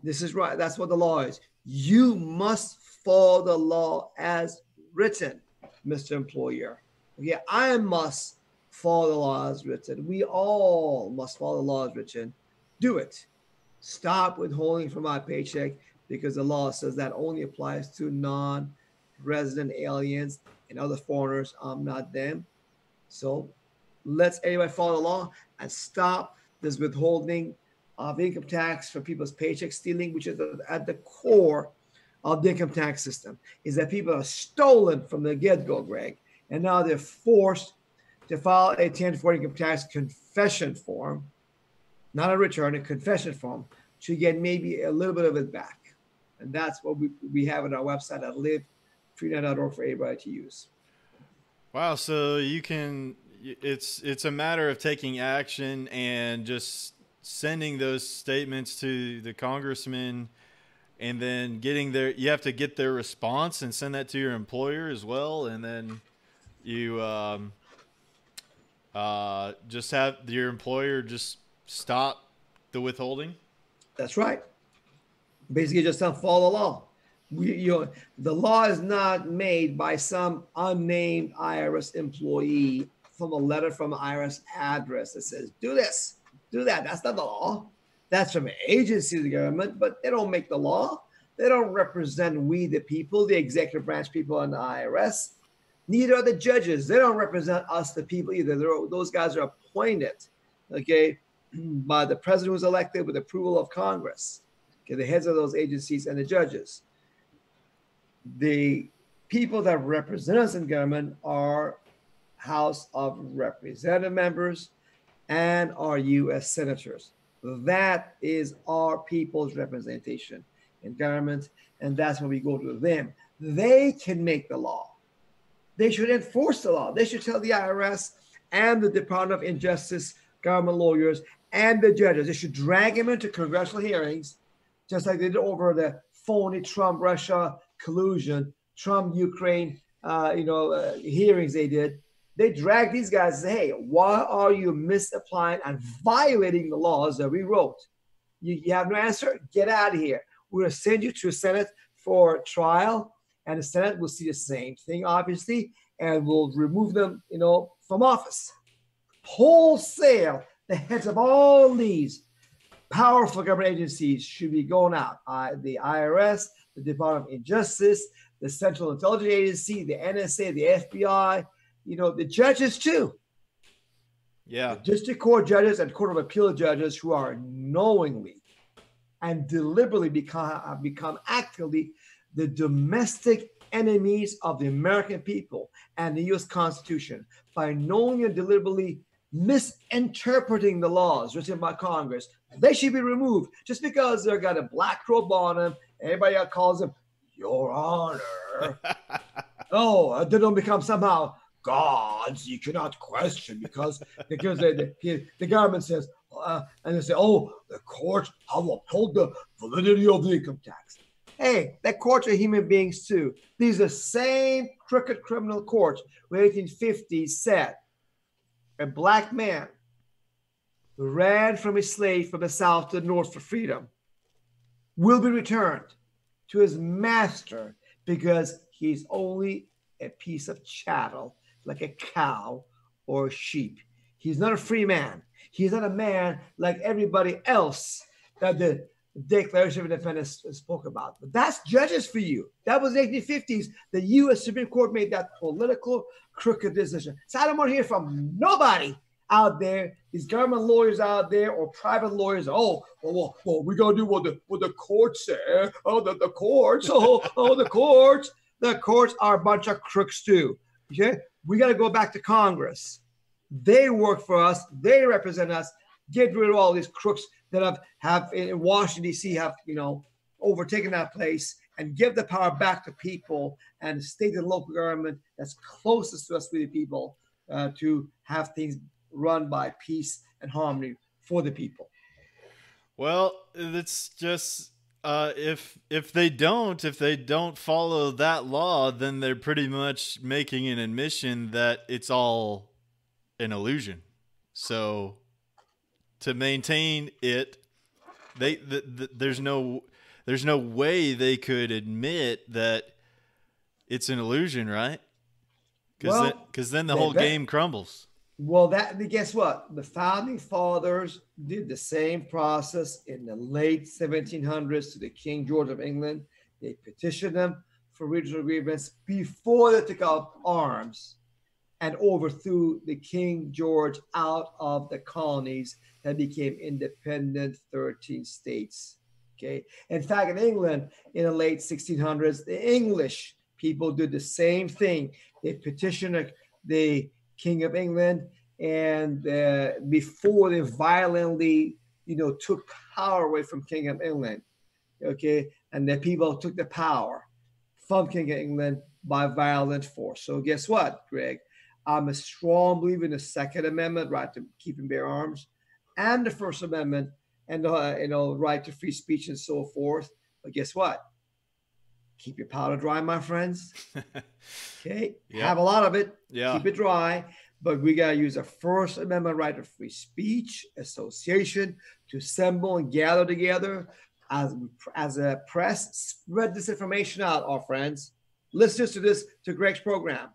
this is right. That's what the law is. You must follow the law as written, Mr. Employer. Okay, I must follow the law as written. We all must follow the law as written. Do it. Stop withholding from my paycheck because the law says that only applies to non-resident aliens and other foreigners. I'm not them. So let's everybody follow the law and stop this withholding of income tax for people's paycheck stealing, which is at the core of the income tax system, is that people are stolen from the get-go, Greg, and now they're forced to file a 1040 income tax confession form, not a return, a confession form, to get maybe a little bit of it back. And that's what we have on our website at livefreenow.org for everybody to use. Wow, so it's a matter of taking action and just sending those statements to the congressman, and then you have to get their response and send that to your employer as well, and then you just have your employer just stop the withholding. That's right. Basically, just don't follow the law. The law is not made by some unnamed IRS employee from a letter from an IRS address that says, do this, do that. That's not the law. That's from an agency of the government, but they don't make the law. They don't represent we, the people, the executive branch people on the IRS. Neither are the judges. They don't represent us, the people, either. Those guys are appointed, okay, by the president who's elected with approval of Congress, okay, the heads of those agencies and the judges. The people that represent us in government are House of Representative members and our U.S. senators. That is our people's representation in government, and that's when we go to them. They can make the law. They should enforce the law. They should tell the IRS and the Department of Injustice, government lawyers, and the judges. They should drag them into congressional hearings, just like they did over the phony Trump-Russia collusion, Trump-Ukraine, hearings they did. They drag these guys and say, hey, why are you misapplying and violating the laws that we wrote? You have no answer? Get out of here. We're going to send you to the Senate for trial, and the Senate will see the same thing, obviously, and will remove them, from office. Wholesale, the heads of all these powerful government agencies should be going out. The IRS, the Department of Justice, the Central Intelligence Agency, the NSA, the FBI, the judges too. Yeah. The district court judges and court of appeal judges who are knowingly and deliberately become actively the domestic enemies of the American people and the U.S. Constitution by knowingly and deliberately misinterpreting the laws written by Congress. They should be removed just because they've got a black robe on them. Everybody else calls them Your Honor. They don't become somehow gods you cannot question because the government says, and they say, the court have upheld the validity of the income tax. Hey, that courts are human beings too. These are the same crooked criminal courts where 1850 said a black man who ran from his slave from the south to the north for freedom will be returned to his master because he's only a piece of chattel, like a cow or a sheep. He's not a free man. He's not a man like everybody else that the Declaration of Independence spoke about. But that's judges for you. That was the 1850s. The U.S. Supreme Court made that political crooked decision. So I don't want to hear from nobody out there, these government lawyers out there or private lawyers. We got to do what the courts say. The courts. The courts. The courts are a bunch of crooks too. Okay? We got to go back to Congress. They work for us. They represent us. Get rid of all these crooks that have in Washington, D.C. have, overtaken that place and give the power back to people and state and local government that's closest to us with the people to have things run by peace and harmony for the people. Well, it's just if they don't follow that law, then they're pretty much making an admission that it's all an illusion. So to maintain it, there's no way they could admit that it's an illusion, right? Because then the whole game crumbles. Well, guess what? The founding fathers did the same process in the late 1700s to the King George of England. They petitioned them for regional agreements before they took up arms and overthrew the King George out of the colonies that became independent 13 states. Okay. In fact, in England, in the late 1600s, the English people did the same thing. They petitioned the King of England, and before they violently, took power away from King of England, okay, and the people took the power from King of England by violent force. So guess what, Greg? I'm a strong believer in the Second Amendment, right to keep and bear arms, and the First Amendment, and the right to free speech and so forth. But guess what? Keep your powder dry, my friends. Okay, Have a lot of it. Keep it dry. But we got to use a First Amendment right of free speech, association, to assemble and gather together as a press, spread this information out, our friends. Listeners to Greg's program.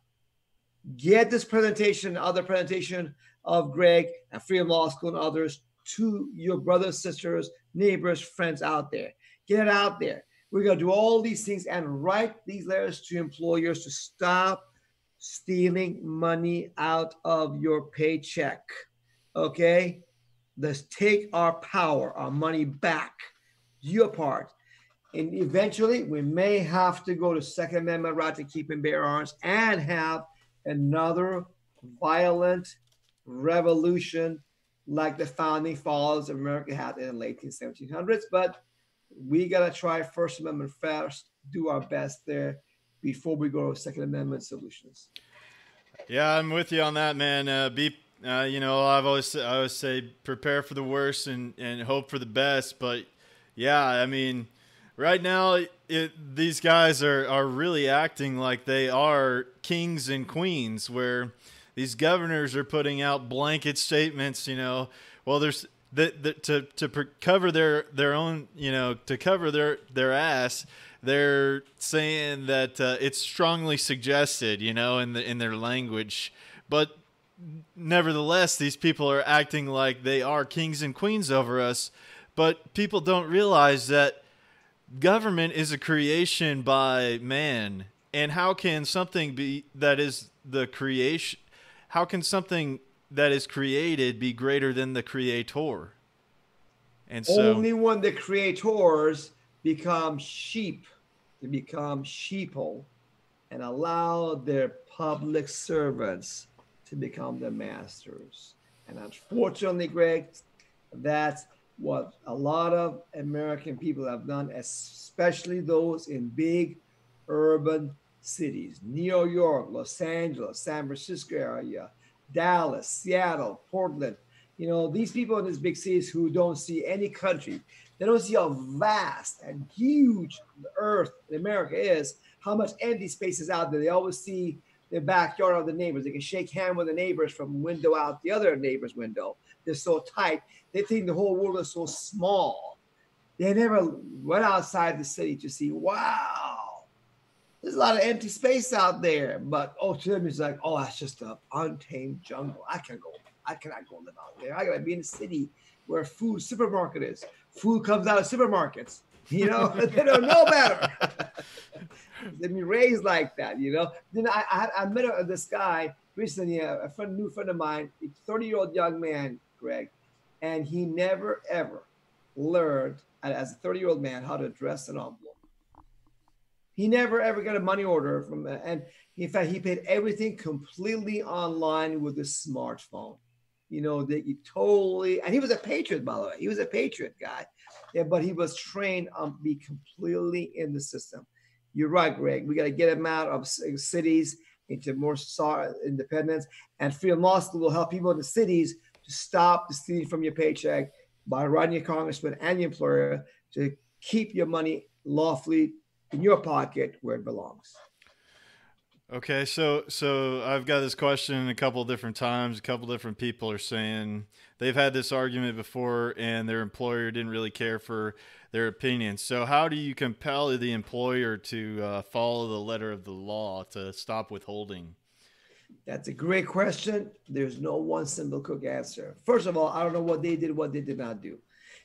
Get this presentation, other presentation of Greg and Freedom Law School and others to your brothers, sisters, neighbors, friends out there. Get it out there. We're going to do all these things and write these letters to employers to stop stealing money out of your paycheck. Okay? Let's take our power, our money back. Your part. And eventually, we may have to go to Second Amendment right to keep and bear arms and have another violent revolution like the founding fathers of America had in the late 1700s. But we got to try First Amendment first, do our best there before we go to Second Amendment solutions. Yeah, I'm with you on that, man. I always say prepare for the worst and hope for the best. But yeah, I mean, right now these guys are really acting like they are kings and queens, where these governors are putting out blanket statements, well, there's cover their own, to cover their ass. They're saying that it's strongly suggested, in their language, but nevertheless, these people are acting like they are kings and queens over us. But people don't realize that government is a creation by man. And how can something be that is the creation? How can something that is created be greater than the creator? And so only when the creators become sheep, they become sheeple and allow their public servants to become the masters. And unfortunately, Greg, that's what a lot of American people have done, especially those in big urban cities, New York, Los Angeles, San Francisco area, Dallas, Seattle, Portland. These people in these big cities who don't see any country, they don't see how vast and huge the earth in America is, how much empty space is out there. They always see the backyard of the neighbors. They can shake hands with the neighbors from window out the other neighbor's window. They're so tight. They think the whole world is so small. They never went outside the city to see, wow, there's a lot of empty space out there. But, to them, it's like, that's just an untamed jungle. I cannot go live out there. I got to be in the city where supermarket is. Food comes out of supermarkets. They don't know better. They've been raised like that, Then I met this guy recently, a new friend of mine, a 30-year-old young man, Greg, and he never, ever learned, as a 30-year-old man, how to address an envelope. He never, ever got a money order from, and in fact, he paid everything completely online with his smartphone. That you totally, and he was a patriot, by the way. He was a patriot guy, but he was trained on be completely in the system. You're right, Greg. We got to get him out of cities into more independence, and Freedom Law School will help people in the cities to stop the stealing from your paycheck by writing your congressman and your employer to keep your money lawfully in your pocket where it belongs. Okay, so I've got this question a couple of different times. A couple different people are saying they've had this argument before and their employer didn't really care for their opinion. So how do you compel the employer to follow the letter of the law to stop withholding? That's a great question. There's no one simple quick answer. First of all, I don't know what they did, what they did not do.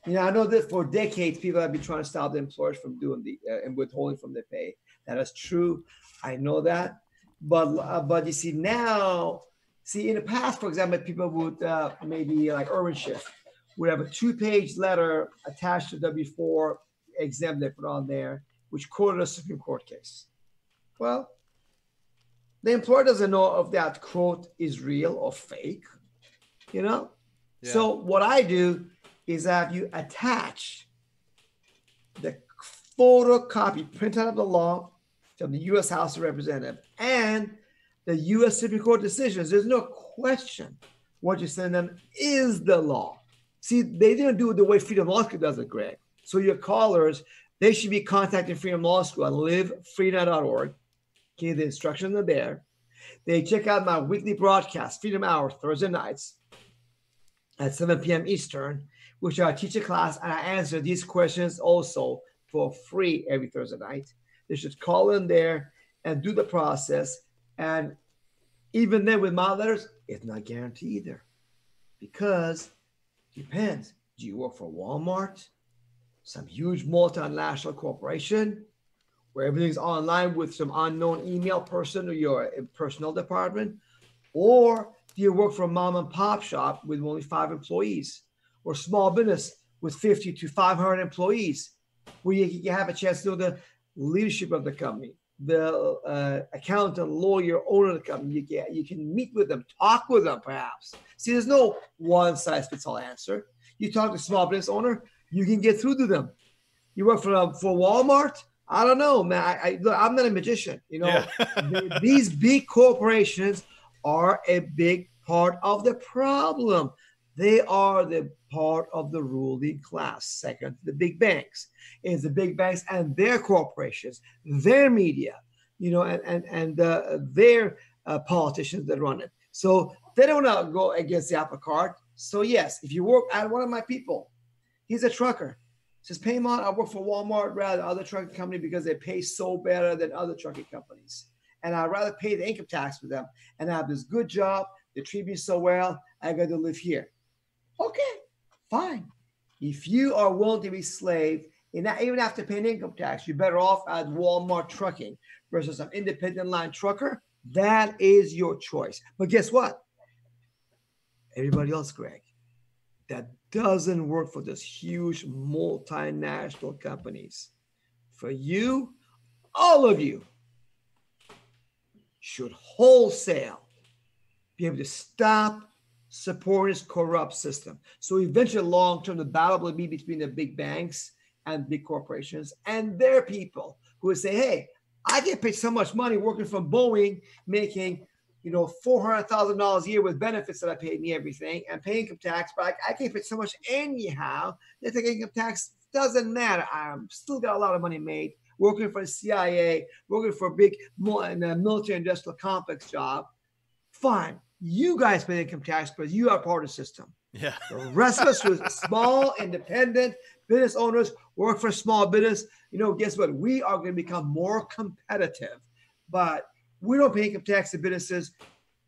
I know that for decades, people have been trying to stop the employers from doing and withholding from their pay. That is true. I know that. But you see now, in the past, for example, people would maybe like Urban Shift would have a 2-page letter attached to W-4 exempt they put on there, which quoted a Supreme Court case. Well, the employer doesn't know if that quote is real or fake, Yeah. So what I do is have you attach the photocopy printout of the law from the U.S. House of Representatives and the U.S. Supreme Court decisions. There's no question what you send them is the law. See, they didn't do it the way Freedom Law School does it, Greg. So your callers, they should be contacting Freedom Law School at livefreedom.org. Okay, the instructions are there. They check out my weekly broadcast, Freedom Hour, Thursday nights at 7 p.m. Eastern, which I teach a class and I answer these questions also for free every Thursday night. They should call in there and do the process. And even then with my letters, it's not guaranteed either. Because it depends. Do you work for Walmart? Some huge multinational corporation where everything's online with some unknown email person or your personnel department? Or do you work for a mom and pop shop with only 5 employees? Or small business with 50 to 500 employees where you have a chance to know the leadership of the company, the accountant, lawyer, owner of the company. You can meet with them, talk with them perhaps. See, there's no one size fits all answer. You talk to a small business owner, you can get through to them. You work for Walmart? I don't know, man. I'm not a magician. These big corporations are a big part of the problem. They are the part of the ruling class. Second, the big banks. It's the big banks and their corporations, their media, and their politicians that run it. So they don't want to go against the apple cart. So yes, if you work at one of my people, he's a trucker. Says, Peymon, I work for Walmart rather than other trucking company because they pay so better than other trucking companies. And I'd rather pay the income tax for them. And I have this good job. They treat me so well. I got to live here. Okay, fine. If you are willing to be slave and not even have to pay an income tax, you're better off at Walmart trucking versus an independent line trucker. That is your choice. But guess what? Everybody else, Greg, that doesn't work for those huge multinational companies. For you, all of you should wholesale be able to stop supporting this corrupt system. So eventually, long-term, the battle will be between the big banks and big corporations and their people who would say, hey, I get paid so much money working from Boeing, making $400,000 a year with benefits that I paid me everything and pay income tax, but I get paid so much anyhow. They think income tax doesn't matter. I'm still got a lot of money made working for the CIA, working for a big military industrial complex job. Fine. You guys pay income tax because you are part of the system. Yeah. The rest of us who are small, independent business owners, work for small business, guess what? We are going to become more competitive. But we don't pay income tax to businesses,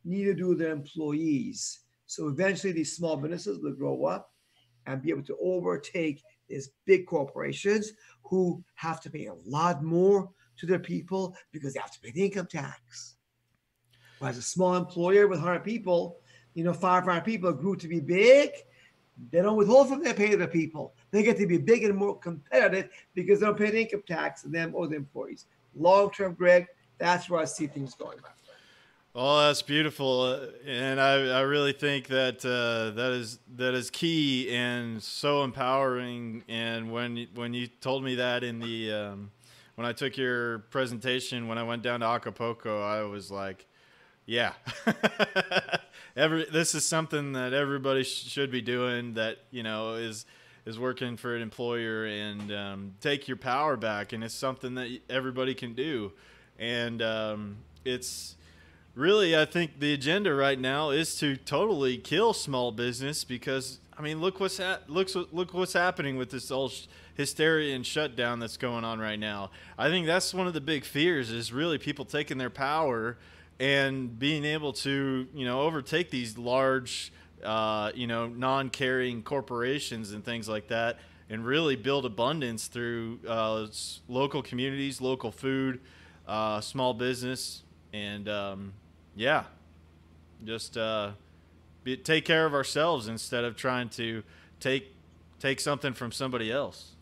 neither do their employees. So eventually these small businesses will grow up and be able to overtake these big corporations who have to pay a lot more to their people because they have to pay the income tax. Whereas a small employer with 100 people, 500 people grew to be big, they don't withhold from their pay to the people. They get to be big and more competitive because they don't pay the income tax to them or the employees. Long-term, Greg, that's where I see things going, my friend. Oh, that's beautiful, and I really think that that is key and so empowering. And when you told me that in the when I took your presentation when I went down to Acapulco, I was like, yeah, this is something that everybody should be doing. That is working for an employer and take your power back, and it's something that everybody can do, and it's. Really, I think the agenda right now is to totally kill small business because look what's happening with this whole hysteria and shutdown that's going on right now. I think that's one of the big fears is really people taking their power and being able to overtake these large non-carrying corporations and things like that and really build abundance through local communities, local food, small business. And just take care of ourselves instead of trying to take something from somebody else.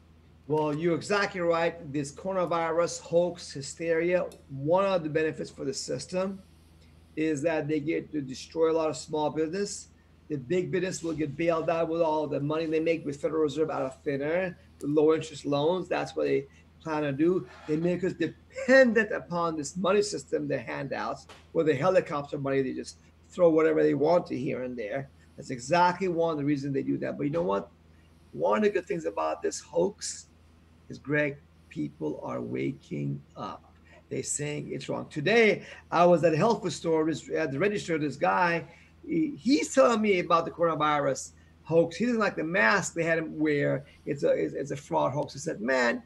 Well, you're exactly right. This coronavirus hoax hysteria, one of the benefits for the system is that they get to destroy a lot of small business. The big business will get bailed out with all the money they make with Federal Reserve out of thin air, with low interest loans. That's what they plan to do. They make us dependent upon this money system, the handouts, or the helicopter money. They just throw whatever they want to here and there. That's exactly one of the reasons they do that. But you know what? One of the good things about this hoax is, Greg, people are waking up. They're saying it's wrong. Today, I was at a health food store at the register. This guy, he's telling me about the coronavirus hoax. He doesn't like the mask they had him wear. It's a fraud hoax. He said, man,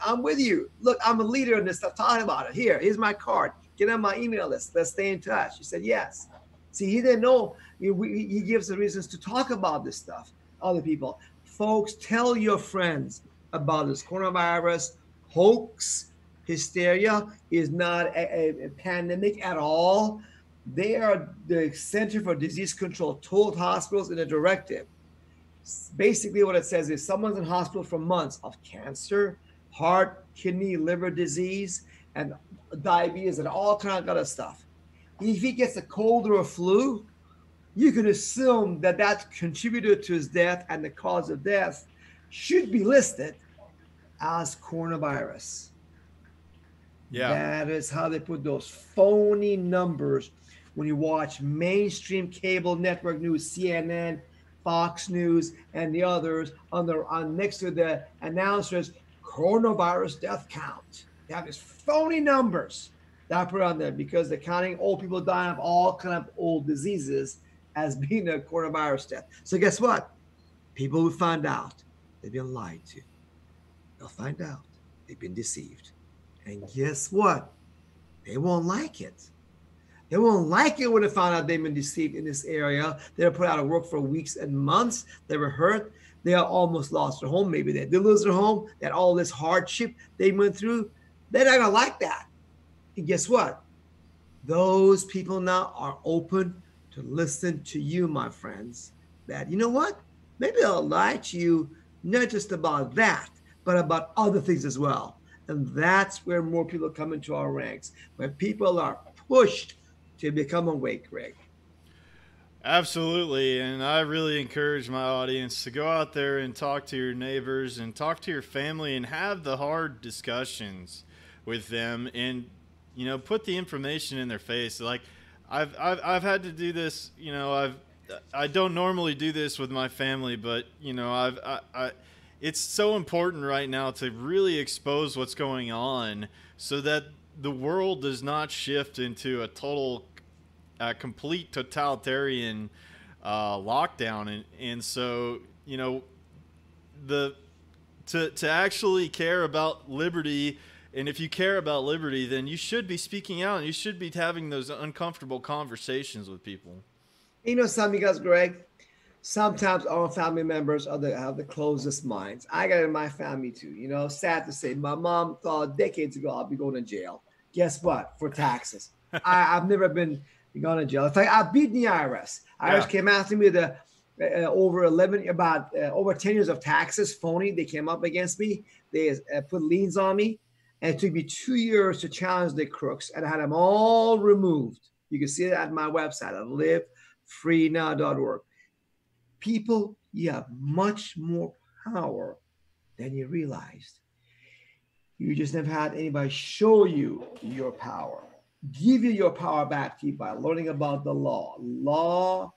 I'm with you. Look, I'm a leader in this stuff, talking about it. Here's my card. Get on my email list. Let's stay in touch. He said, yes. See, he didn't know. He gives the reasons to talk about this stuff. Other people. Folks, tell your friends about this coronavirus hoax. Hysteria is not a pandemic at all. They are the Center for Disease Control told hospitals in a directive. Basically, what it says is someone's in hospital for months of cancer, heart, kidney, liver disease, and diabetes, and all kind of other stuff. If he gets a cold or a flu, you can assume that contributed to his death, and the cause of death should be listed as coronavirus. Yeah. That is how they put those phony numbers when you watch mainstream cable network news, CNN, Fox News, and the others on next to the announcers, coronavirus death count. They have these phony numbers That put on there because they're counting old people dying of all kind of old diseases as being a coronavirus death. So guess what? People will find out they've been lied to. They'll find out they've been deceived. And guess what? They won't like it. They won't like it when they find out they've been deceived in this area. They were put out of work for weeks and months. They were hurt. They almost lost their home. Maybe they did lose their home. That all this hardship they went through. They're not going to like that. And guess what? Those people now are open to listen to you, my friends. That, you know what? Maybe they'll lie to you, not just about that, but about other things as well. And that's where more people come into our ranks, when people are pushed to become awake, Greg. Absolutely. And I really encourage my audience to go out there and talk to your neighbors and talk to your family and have the hard discussions with them and, you know, put the information in their face. Like I've had to do this, you know, I don't normally do this with my family, but, you know, it's so important right now to really expose what's going on so that the world does not shift into a complete totalitarian lockdown. And so, you know, to actually care about liberty, and if you care about liberty, then you should be speaking out and you should be having those uncomfortable conversations with people. You know, some of you guys, Greg, sometimes our family members have the closest minds. I got it in my family too. You know, sad to say, my mom thought decades ago I'll be going to jail. Guess what? For taxes. I've never been gone to jail. In fact, I've beaten the IRS. IRS came after me with over 10 years of taxes, phony. They came up against me. They put liens on me. And it took me 2 years to challenge the crooks. And I had them all removed. You can see it at my website at livefreenow.org. People, you have much more power than you realized. You just never had anybody show you your power, give you your power back to you by learning about the law. Law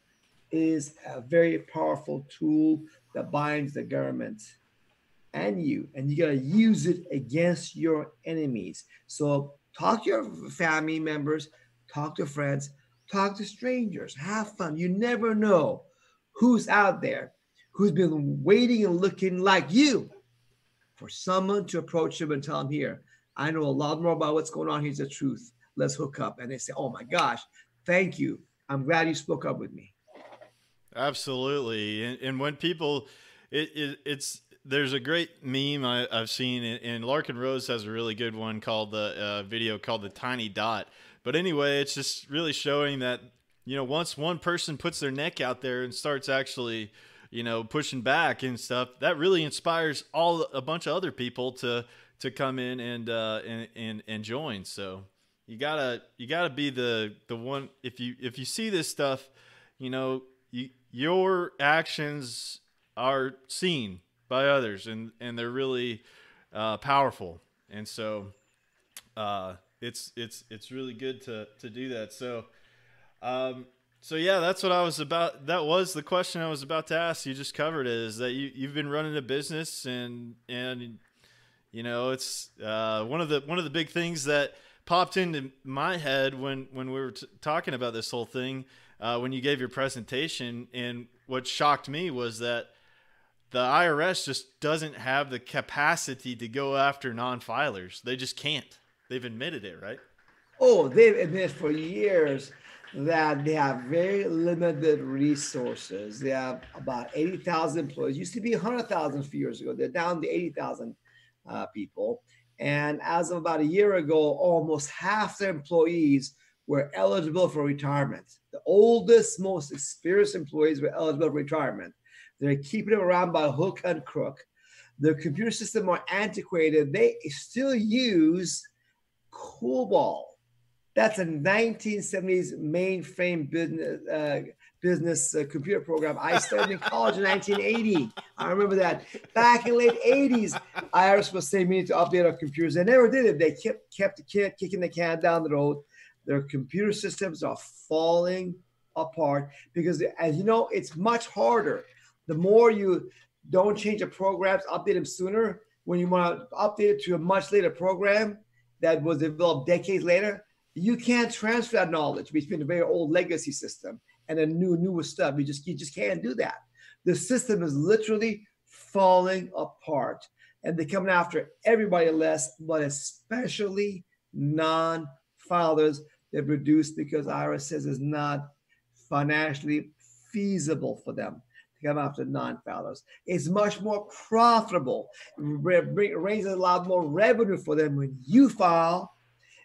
is a very powerful tool that binds the government and you got to use it against your enemies. So talk to your family members, talk to friends, talk to strangers, have fun. You never know who's out there, who's been waiting and looking like you for someone to approach them and tell them, here, I know a lot more about what's going on. Here's the truth. Let's hook up. And they say, oh my gosh, thank you. I'm glad you spoke up with me. Absolutely. And when people, there's a great meme I've seen, and Larkin Rose has a really good one called the video called The Tiny Dot. But anyway, it's just really showing that, you know, once one person puts their neck out there and starts actually, you know, pushing back and stuff, that really inspires a bunch of other people to come in and join. So you gotta be the one. If you see this stuff, you know, your actions are seen by others, and they're really powerful. And so it's really good to do that. So yeah, that's what I was about. That was the question I was about to ask. You just covered it. Is that you've been running a business, and you know, it's one of the big things that popped into my head when we were talking about this whole thing, when you gave your presentation. And what shocked me was that the IRS just doesn't have the capacity to go after non-filers. They just can't. They've admitted it, right? Oh, they've admitted for years that they have very limited resources. They have about 80,000 employees. Used to be 100,000 a few years ago. They're down to 80,000 people. And as of about a year ago, almost half their employees were eligible for retirement. The oldest, most experienced employees were eligible for retirement. They're keeping them around by hook and crook. Their computer system are antiquated. They still use COBOL. That's a 1970s mainframe business computer program. I studied in college in 1980. I remember that. Back in late 80s, IRS was saying we need to update our computers. They never did it. They kept kicking the can down the road. Their computer systems are falling apart because, as you know, it's much harder. The more you don't change the programs, update them sooner. When you want to update it to a much later program that was developed decades later, You can't transfer that knowledge between a very old legacy system and a newer stuff. You just can't do that. The system is literally falling apart, and they're coming after everybody less, but especially non-filers. They've reduced because IRS says it's not financially feasible for them to come after non-filers. It's much more profitable. It raises a lot more revenue for them when you file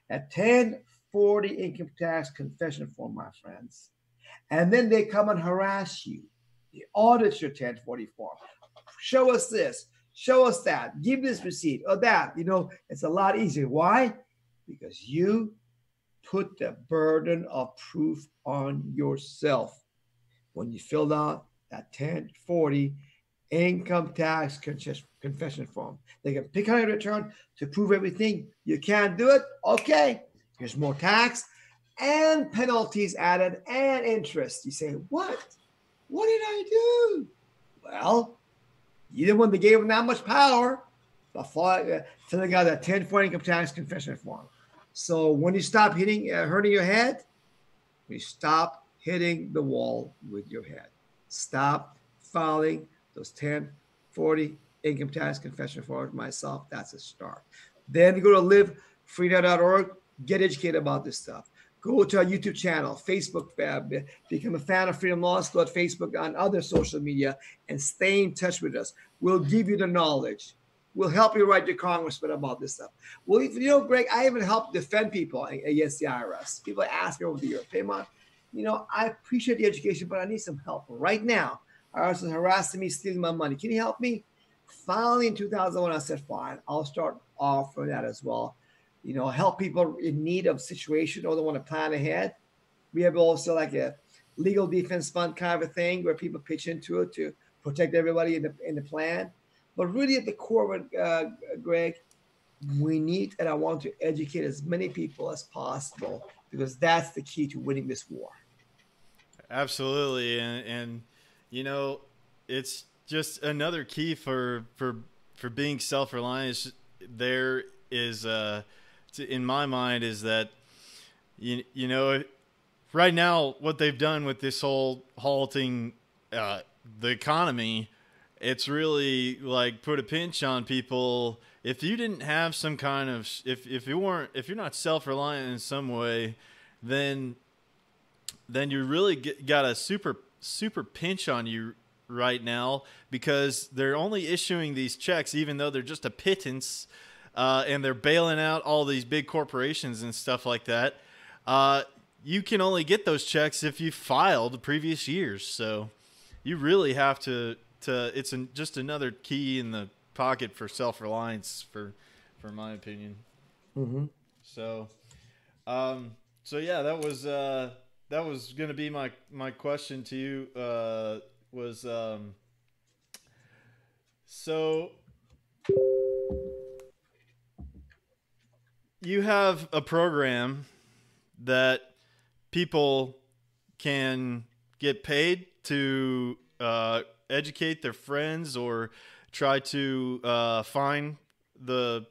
a 1040 income tax confession form, my friends. And then they come and harass you. They audit your 1040 form. Show us this, show us that, give this receipt or that. You know, it's a lot easier. Why? Because you put the burden of proof on yourself when you filled out that 1040 income tax confession form. They can pick on your return to prove everything. You can't do it? Okay, here's more tax and penalties added and interest. You say, what? What did I do? Well, you're the one that gave them that much power by filling out that 1040 income tax confession form. So when you stop hurting your head, you stop hitting the wall with your head. Stop filing those 1040 income tax confession forms myself. That's a start. Then go to livefreedom.org. Get educated about this stuff. Go to our YouTube channel, Facebook, become a fan of Freedom Law School at Facebook, on other social media, and stay in touch with us. We'll give you the knowledge. We'll help you write your congressman about this stuff. Well, you know, Greg, I even help defend people against the IRS. People ask me over the years, Peymon, you know, I appreciate the education, but I need some help right now. IRS is harassing me, stealing my money. Can you help me? Finally, in 2001, I said, fine, I'll start offering that as well. You know, help people in need of situation or they want to plan ahead. We have also like a legal defense fund kind of a thing where people pitch into it to protect everybody in the plan. But really at the core of it, Greg, we need, and I want to educate as many people as possible because that's the key to winning this war. Absolutely. And you know, it's just another key for being self-reliant. There is, in my mind, is that, you know, right now what they've done with this whole halting the economy, it's really like put a pinch on people. If you didn't have some kind of, if you're not self-reliant in some way, then you really got a super pinch on you right now, because they're only issuing these checks, even though they're just a pittance, and they're bailing out all these big corporations and stuff like that. You can only get those checks if you filed the previous years. So you really have to it's just another key in the pocket for self-reliance, for my opinion. Mm-hmm. So yeah, that was going to be my question to you, so you have a program that people can get paid to educate their friends or try to find to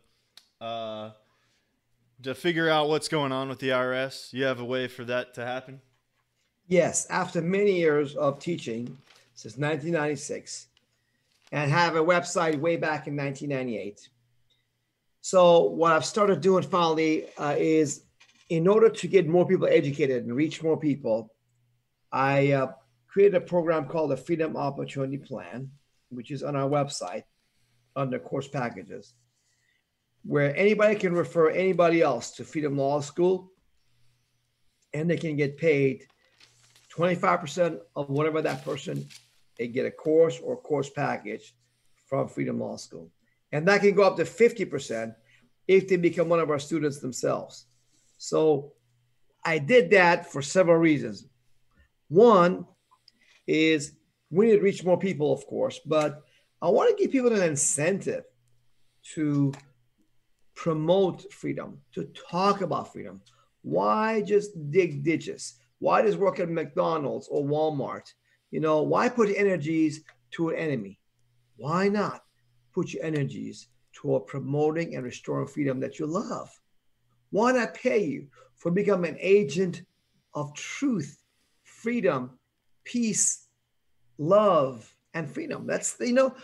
figure out what's going on with the IRS. You have a way for that to happen? Yes, after many years of teaching since 1996, and have a website way back in 1998. So what I've started doing finally is, in order to get more people educated and reach more people, I created a program called the Freedom Opportunity Plan, which is on our website under course packages, where anybody can refer anybody else to Freedom Law School, and they can get paid 25% of whatever that person, they get a course or course package from Freedom Law School. And that can go up to 50% if they become one of our students themselves. So I did that for several reasons. One is we need to reach more people, of course, but I want to give people an incentive to promote freedom, to talk about freedom. Why just dig ditches? Why just work at McDonald's or Walmart? You know, why put energies to an enemy? Why not put your energies toward promoting and restoring freedom that you love? Why not pay you for becoming an agent of truth, freedom, peace, love, and freedom? That's,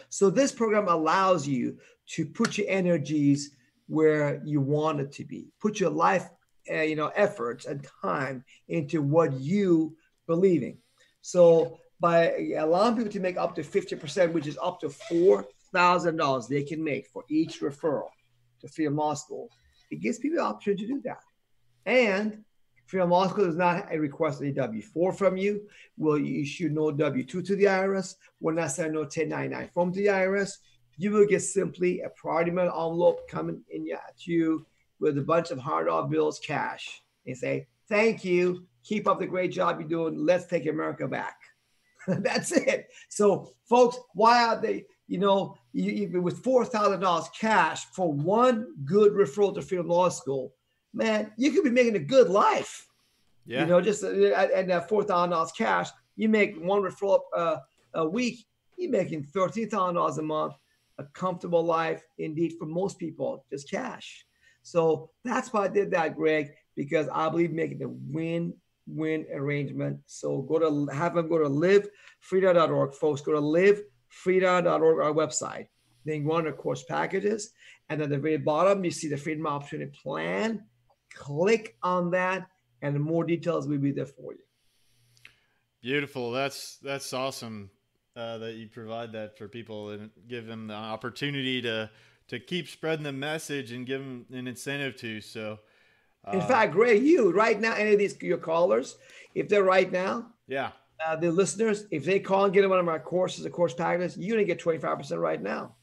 so this program allows you to put your energies where you want it to be. Put your life, efforts and time into what you believe in. So by allowing people to make up to 50%, which is up to $4,000 they can make for each referral to Freedom Law School, it gives people the opportunity to do that. And Freedom Law School does not request a W-4 from you. Will you issue no W-2 to the IRS? We're not sending no 1099 form to the IRS. You will get simply a priority mail envelope coming in at you with a bunch of hard dollar bills, cash, and say, thank you. Keep up the great job you're doing. Let's take America back. That's it. So, folks, why are they, with $4,000 cash for one good referral to Freedom Law School, man, you could be making a good life. Yeah. Just and that $4,000 cash, you make one referral a week, you're making $13,000 a month, a comfortable life indeed for most people, just cash. So that's why I did that, Greg, because I believe making a win-win arrangement. So have them go to livefreedom.org, folks. Go to livefreedom.org, our website. Then go on to course packages, and at the very bottom you see the Freedom Opportunity Plan. Click on that, and more details will be there for you. Beautiful. That's awesome that you provide that for people and give them the opportunity to keep spreading the message and give them an incentive to. So, in fact, Greg, you right now, any of these your callers, if they're right now, the listeners, if they call and get one of our courses, the course packages, you're gonna get 25% right now.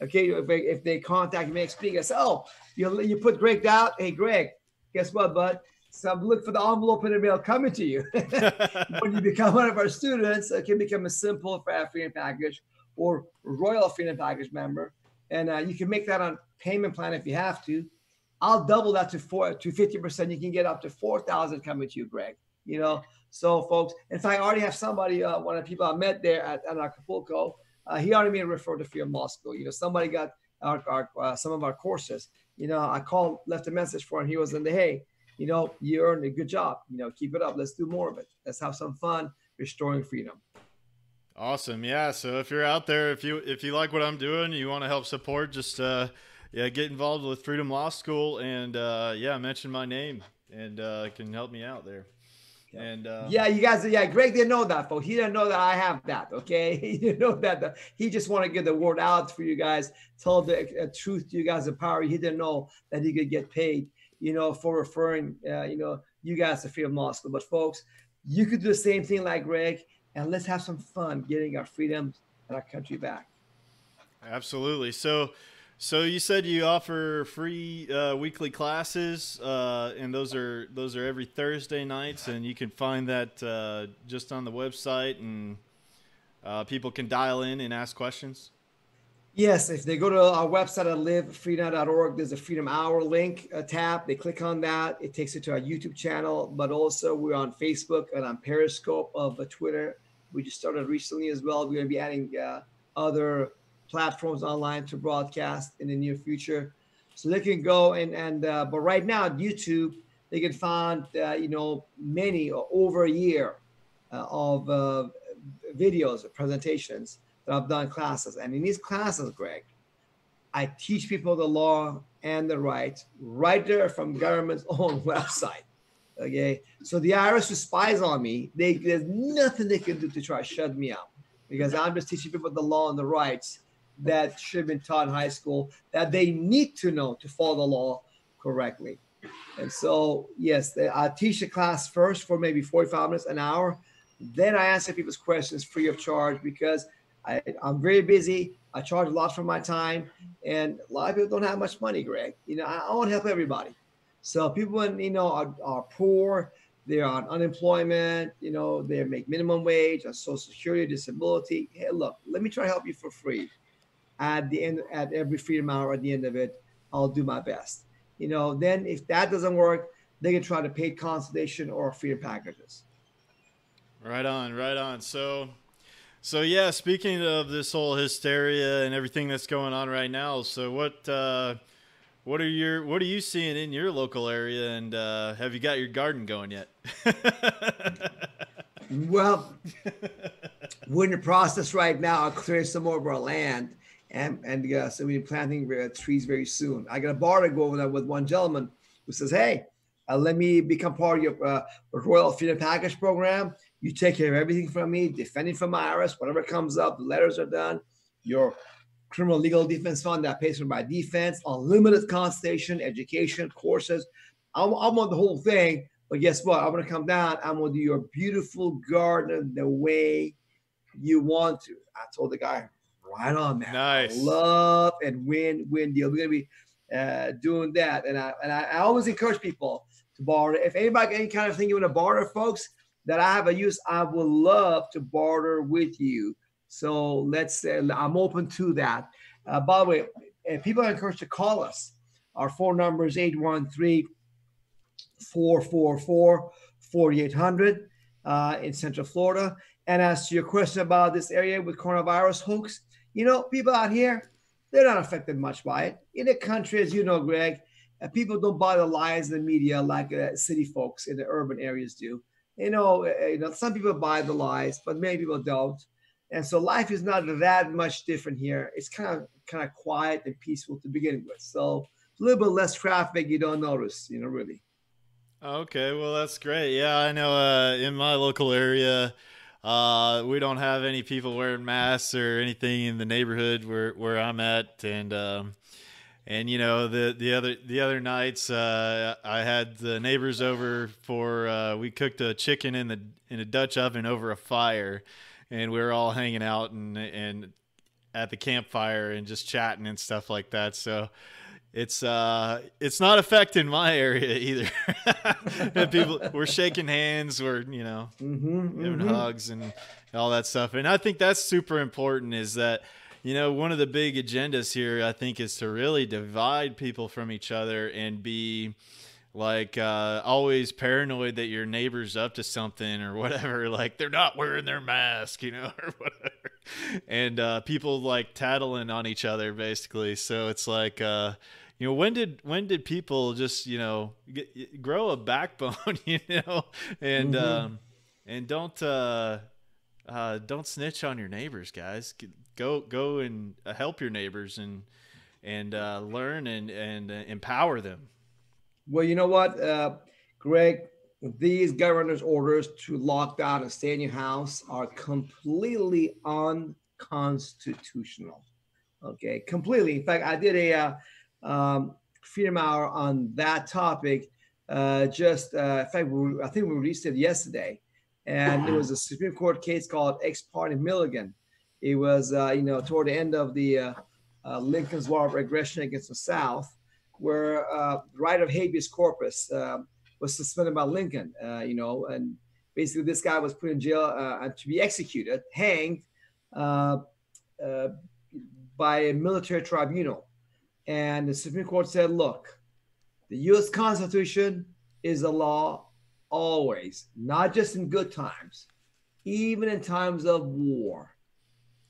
Okay, if they contact me, speak, I say, oh, you put Greg down. Hey, Greg, guess what, bud? So look for the envelope in the mail coming to you. When you become one of our students, it can become a simple Freedom Package or Royal Freedom Package member. And you can make that on payment plan if you have to. I'll double that to 50%. You can get up to $4,000 coming to you, Greg. So folks, in fact, I already have somebody, one of the people I met there at Anarchapulco, he already been referred to Freedom Law School. Somebody got some of our courses. I called, left a message for him. He was in the, hey, you earned a good job. Keep it up. Let's do more of it. Let's have some fun restoring freedom. Awesome. Yeah. So if you're out there, if you like what I'm doing, you want to help support, just get involved with Freedom Law School and mention my name and can help me out there. Yeah. And you guys, Greg didn't know that, folks. He didn't know that I have that. Okay, he didn't know that. He just wanted to get the word out for you guys, tell the truth to you guys, empower you. He didn't know that he could get paid, for referring, you guys to Freedom Law School. But folks, you could do the same thing like Greg, and let's have some fun getting our freedoms and our country back. Absolutely. So you said you offer free weekly classes, and those are every Thursday nights, and you can find that just on the website, and people can dial in and ask questions. Yes, if they go to our website at livefreedom.org, there's a Freedom Hour link tab. They click on that. It takes you to our YouTube channel, but also we're on Facebook and on Periscope of Twitter. We just started recently as well. We're going to be adding other platforms online to broadcast in the near future. So they can go but right now at YouTube, they can find, many over a year of videos or presentations that I've done classes. And in these classes, Greg, I teach people the law and the rights right there from government's own website. Okay. So the IRS who spies on me, there's nothing they can do to try to shut me out, because I'm just teaching people the law and the rights that should have been taught in high school, that they need to know to follow the law correctly. And so, yes, I teach the class first for maybe 45 minutes, an hour. Then I answer people's questions free of charge, because I'm very busy. I charge a lot for my time, and a lot of people don't have much money, Greg. I want to help everybody. So people, are poor, they're on unemployment, they make minimum wage, on Social Security, disability. Hey, look, let me try to help you for free. At the end, at every Freedom Hour, at the end of it, I'll do my best. Then if that doesn't work, they can try to paid consultation or freedom packages. Right on. So yeah, speaking of this whole hysteria and everything that's going on right now, so what are you seeing in your local area, and have you got your garden going yet? Well, we're in the process right now of clearing some more of our land, and so we're planting trees very soon. I got a bar to go over there with one gentleman who says, "Hey, let me become part of your Royal Freedom Package program. You take care of everything from me, defending from IRS, whatever comes up, the letters are done. Your criminal legal defense fund that pays for my defense, unlimited consultation, education, courses. I want the whole thing. But guess what? I'm going to come down. I'm going to do your beautiful garden the way you want to." I told the guy, right on, man. Nice. I love and win deal. We're going to be doing that. And I always encourage people to barter. If anybody any kind of thing you want to barter, folks, that I have a use, I would love to barter with you. So let's say I'm open to that. By the way, people are encouraged to call us. Our phone number is 813-444-4800 in Central Florida. And as to your question about this area with coronavirus hoax, people out here, they're not affected much by it. In the country, as you know, Greg, people don't buy the lies in the media like city folks in the urban areas do. Some people buy the lies, but many people don't. And so life is not that much different here. It's kind of quiet and peaceful to begin with. So a little bit less traffic, you don't notice, really. Okay, well, that's great. Yeah, I know in my local area, we don't have any people wearing masks or anything in the neighborhood where I'm at. And the other nights, I had the neighbors over for we cooked a chicken in a Dutch oven over a fire, and we were all hanging out and at the campfire and just chatting and stuff like that. So it's not affecting my area either. People, we're shaking hands, we're giving hugs and all that stuff. And I think that's super important, is that one of the big agendas here, I think, is to really divide people from each other and be like always paranoid that your neighbor's up to something or whatever, like they're not wearing their mask, or whatever, and people like tattling on each other basically. So it's like when did people just grow a backbone, and and don't snitch on your neighbors, guys. Go and help your neighbors and learn and empower them. Well, you know what, Greg, these governor's orders to lock down and stay in your house are completely unconstitutional. Okay, completely. In fact, I did a Freedom Hour on that topic. In fact, I think we released it yesterday, and it was a Supreme Court case called Ex parte Milligan. It was, toward the end of the Lincoln's War of Aggression against the South, where the right of habeas corpus was suspended by Lincoln, and basically this guy was put in jail to be executed, hanged by a military tribunal. And the Supreme Court said, look, the U.S. Constitution is a law always, not just in good times, even in times of war.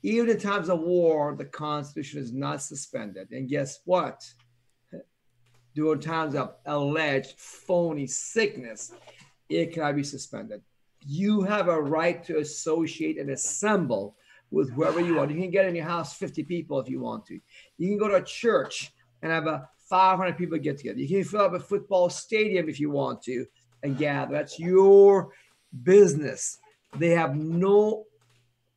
Even in times of war, the Constitution is not suspended. And guess what? During times of alleged phony sickness, it cannot be suspended. You have a right to associate and assemble with whoever you want. You can get in your house 50 people if you want to. You can go to a church and have 500 people get together. You can fill up a football stadium if you want to and gather. That's your business. They have no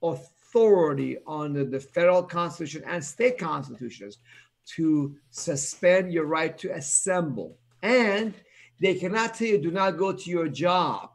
authority under the federal constitution and state constitutions to suspend your right to assemble. And they cannot tell you, do not go to your job.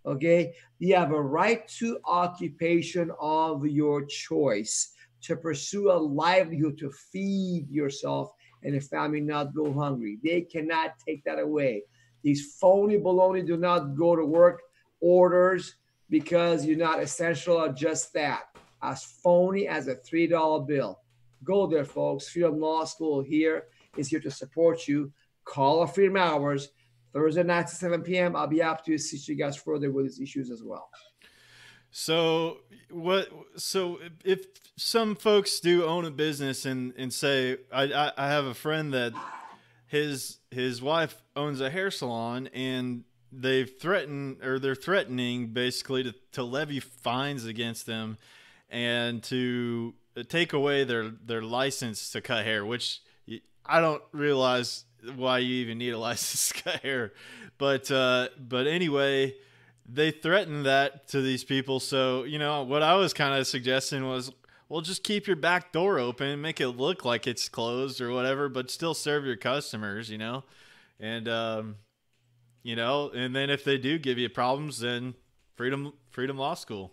Okay? You have a right to occupation of your choice, to pursue a livelihood, to feed yourself and your family, not go hungry. They cannot take that away. These phony baloney do not go to work orders because you're not essential or just that. As phony as a $3 bill. Go there, folks. Freedom Law School here is here to support you. Call our Freedom Hours Thursday nights at 7 p.m. I'll be happy to assist you guys further with these issues as well. So if some folks do own a business and say, I have a friend that his wife owns a hair salon, and they're threatening basically to levy fines against them and to take away their license to cut hair, which I don't realize why you even need a license to cut hair. But anyway, they threatened that to these people. So, what I was kind of suggesting was, well, just keep your back door open, make it look like it's closed or whatever, but still serve your customers, and, and then if they do give you problems, then freedom law school.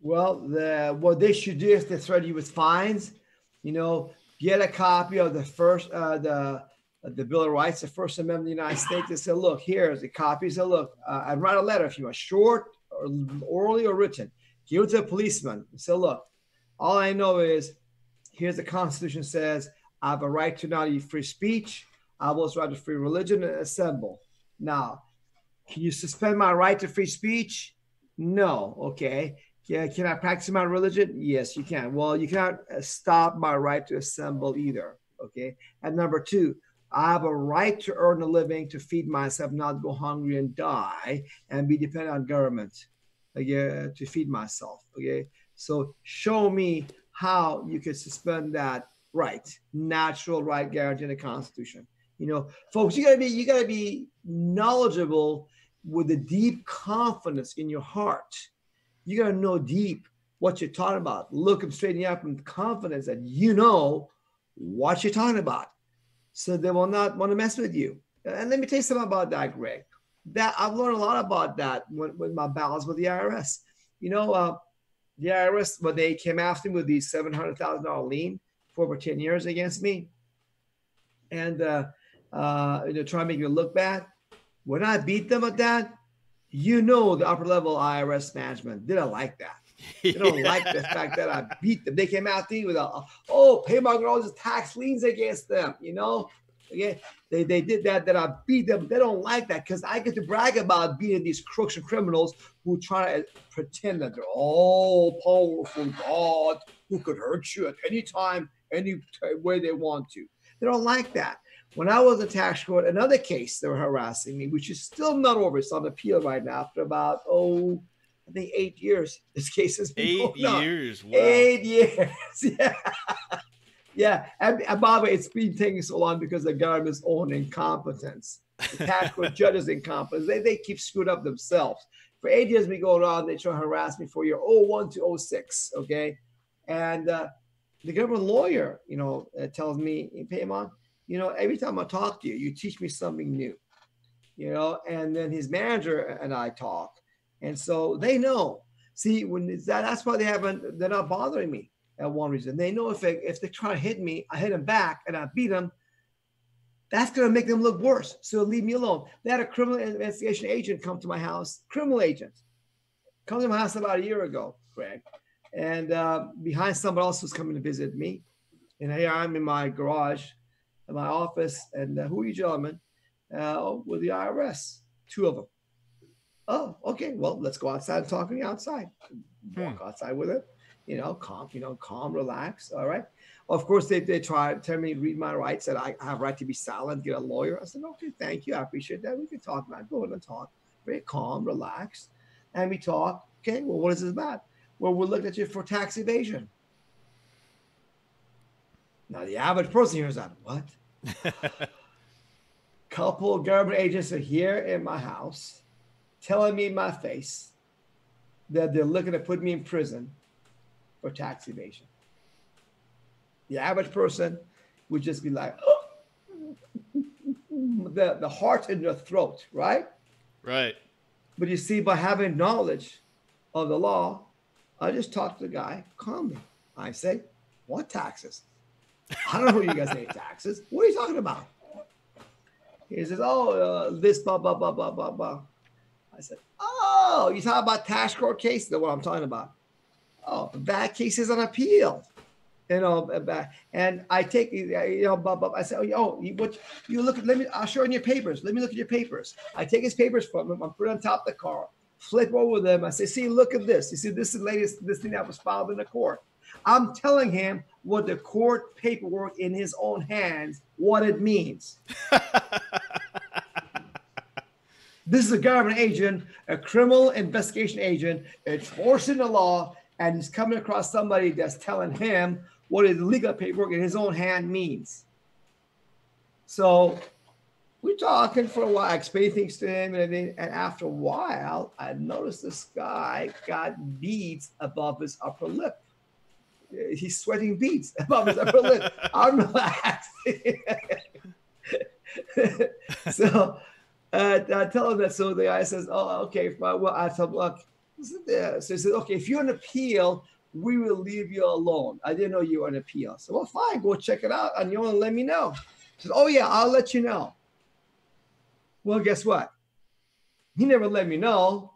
Well, what they should do is they threaten you with fines. Get a copy of the first the Bill of Rights, the First Amendment of the United States. They say, look, here's the copy. Say, look, I'd write a letter if you want, short, or orally or written. Give it to a policeman. Say, look, all I know is here's the Constitution says I have a right to not free speech. I have also right to free religion and assemble. Now, can you suspend my right to free speech? No. Okay. Yeah, can I practice my religion? Yes, you can. Well, you cannot stop my right to assemble either. Okay. And number two, I have a right to earn a living, to feed myself, not go hungry and die and be dependent on government, to feed myself. Okay. So show me how you could suspend that right, natural right guaranteed in the Constitution. Folks, you gotta be knowledgeable with a deep confidence in your heart. You got to know deep what you're talking about. Look them straight in the eye with confidence that you know what you're talking about, so they will not want to mess with you. And let me tell you something about that, Greg. That I've learned a lot about that with my battles with the IRS. The IRS, when they came after me with the $700,000 lien for over 10 years against me, and try to make me look bad. When I beat them at that, the upper level IRS management didn't like that. They don't like the fact that I beat them. They came out to me with Peymon all these tax liens against them. Okay, they did that I beat them. They don't like that because I get to brag about beating these crooks and criminals who try to pretend that they're all powerful God who could hurt you at any time, any way they want to. They don't like that. When I was in tax court, another case, they were harassing me, which is still not over. It's on appeal right now after about, I think 8 years. This case has been 8 years. Wow. 8 years. Yeah. Yeah. And by the way, it's been taking so long because the government's own incompetence. The tax court judges' incompetence. They keep screwed up themselves. For 8 years, we go around, they try to harass me for year 01 to 06. Okay. And the government lawyer, tells me, Peymon, every time I talk to you, you teach me something new, and then his manager and I talk. And so they know, see, that's why they're not bothering me at one reason. They know if they try to hit me, I hit them back and I beat them, that's going to make them look worse. So leave me alone. They had a criminal investigation agent come to my house, criminal agent, come to my house about a year ago, Greg. And behind somebody else who's coming to visit me. And here I'm in my garage, in my office, and who are you gentlemen? With the IRS, 2 of them. Oh, okay. Well, let's go outside and talk to you outside. Walk outside with it, calm, relax. All right. Of course, they try to tell me, read my rights, that I have a right to be silent, get a lawyer. I said, okay, thank you. I appreciate that. We can talk about it. Go ahead and talk. Very calm, relaxed. And we talk. Okay, well, what is this about? Well, we're looking at you for tax evasion. Now, the average person hears that. What? Couple of government agents are here in my house telling me in my face that they're looking to put me in prison for tax evasion. The average person would just be like, oh, the heart in their throat, right? Right. But you see, by having knowledge of the law, I just talk to the guy calmly. I say, what taxes? I don't know who you guys pay taxes. What are you talking about? He says, this, blah, blah, blah, blah, blah, blah. I said, you talking about tax court cases? That's what I'm talking about. Oh, that case is on appeal. And I take, blah, blah. I said, what you look at, I'll show you in your papers. Let me look at your papers. I take his papers from him. I put it on top of the car, flip over them. I say, see, look at this. You see, this is the latest, this thing that was filed in the court. I'm telling him what the court paperwork in his own hands, what it means. This is a government agent, a criminal investigation agent, enforcing the law, and he's coming across somebody that's telling him what his legal paperwork in his own hand means. So we're talking for a while, I explained things to him, and after a while, I noticed this guy got beads above his upper lip. He's sweating beads above his upper lip. I'm relaxed. So I tell him that. So the guy says, "Oh, okay." Well, I tell him, "Look, listen there." So he says, "Okay, if you're an appeal, we will leave you alone." I didn't know you were an appeal. So, well, fine, go check it out, and you want to let me know. He says, "Oh yeah, I'll let you know." Well, guess what? He never let me know,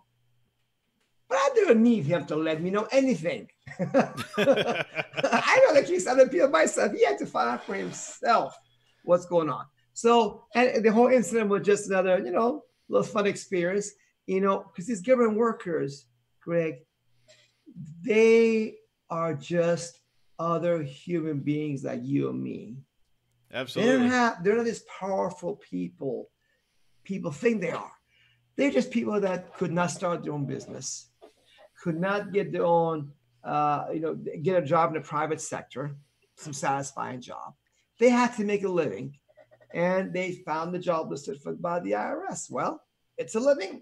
but I didn't need him to let me know anything. I know the case on appeal myself. He had to find out for himself what's going on. So, and the whole incident was just another, little fun experience, because these government workers, Greg, they are just other human beings like you and me. Absolutely. They're not these powerful people think they are. They're just people that could not start their own business, could not get their own, get a job in the private sector, some satisfying job. They had to make a living, and they found the job listed by the IRS. Well, it's a living.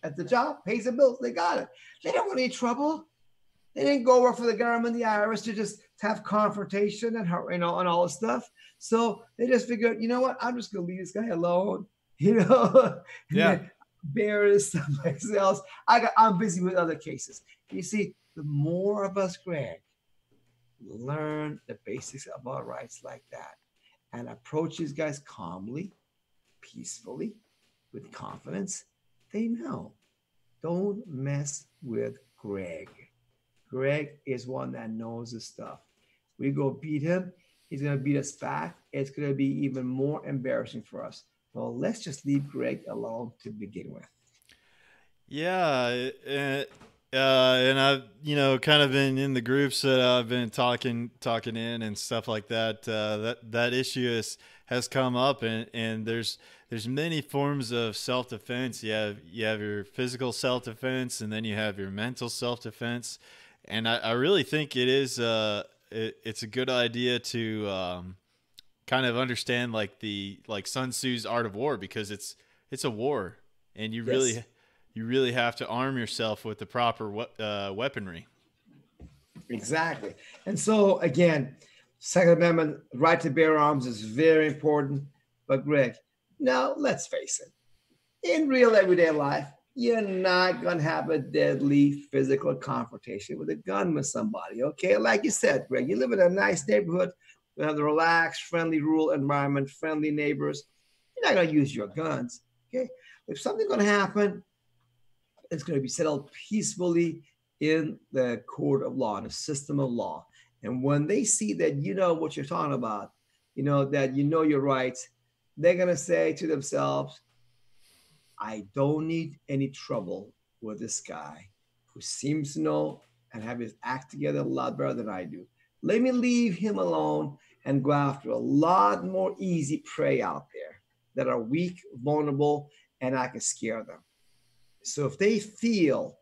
At the job, pays the bills. They got it. They don't want any trouble. They didn't go work for the government, the IRS, to have confrontation and and all this stuff. So they just figured, you know what? I'm just gonna leave this guy alone. Yeah. Bear this somebody else. I'm busy with other cases. You see, the more of us, Greg, learn the basics of our rights like that and approach these guys calmly, peacefully, with confidence, they know. Don't mess with Greg. Greg is one that knows his stuff. We go beat him, he's going to beat us back. It's going to be even more embarrassing for us. Well, let's just leave Greg alone to begin with. Yeah, and I've kind of been in the groups that I've been talking in and stuff like that. That issue has come up, and there's many forms of self-defense. You have your physical self-defense, and then you have your mental self-defense. And I really think it's a good idea to kind of understand like Sun Tzu's Art of War, because it's a war, and you really have to arm yourself with the proper weaponry. Exactly. And so again, Second Amendment right to bear arms is very important. But Greg, now let's face it, in real everyday life, you're not going to have a deadly physical confrontation with a gun with somebody, okay? Like you said, Greg, you live in a nice neighborhood, you have a relaxed, friendly, rural environment, friendly neighbors. You're not going to use your guns, okay? If something's going to happen, it's going to be settled peacefully in the court of law, in the system of law. And when they see that you know what you're talking about, that you know your rights, they're going to say to themselves, I don't need any trouble with this guy who seems to know and have his act together a lot better than I do. Let me leave him alone and go after a lot more easy prey out there that are weak, vulnerable, and I can scare them. So if they feel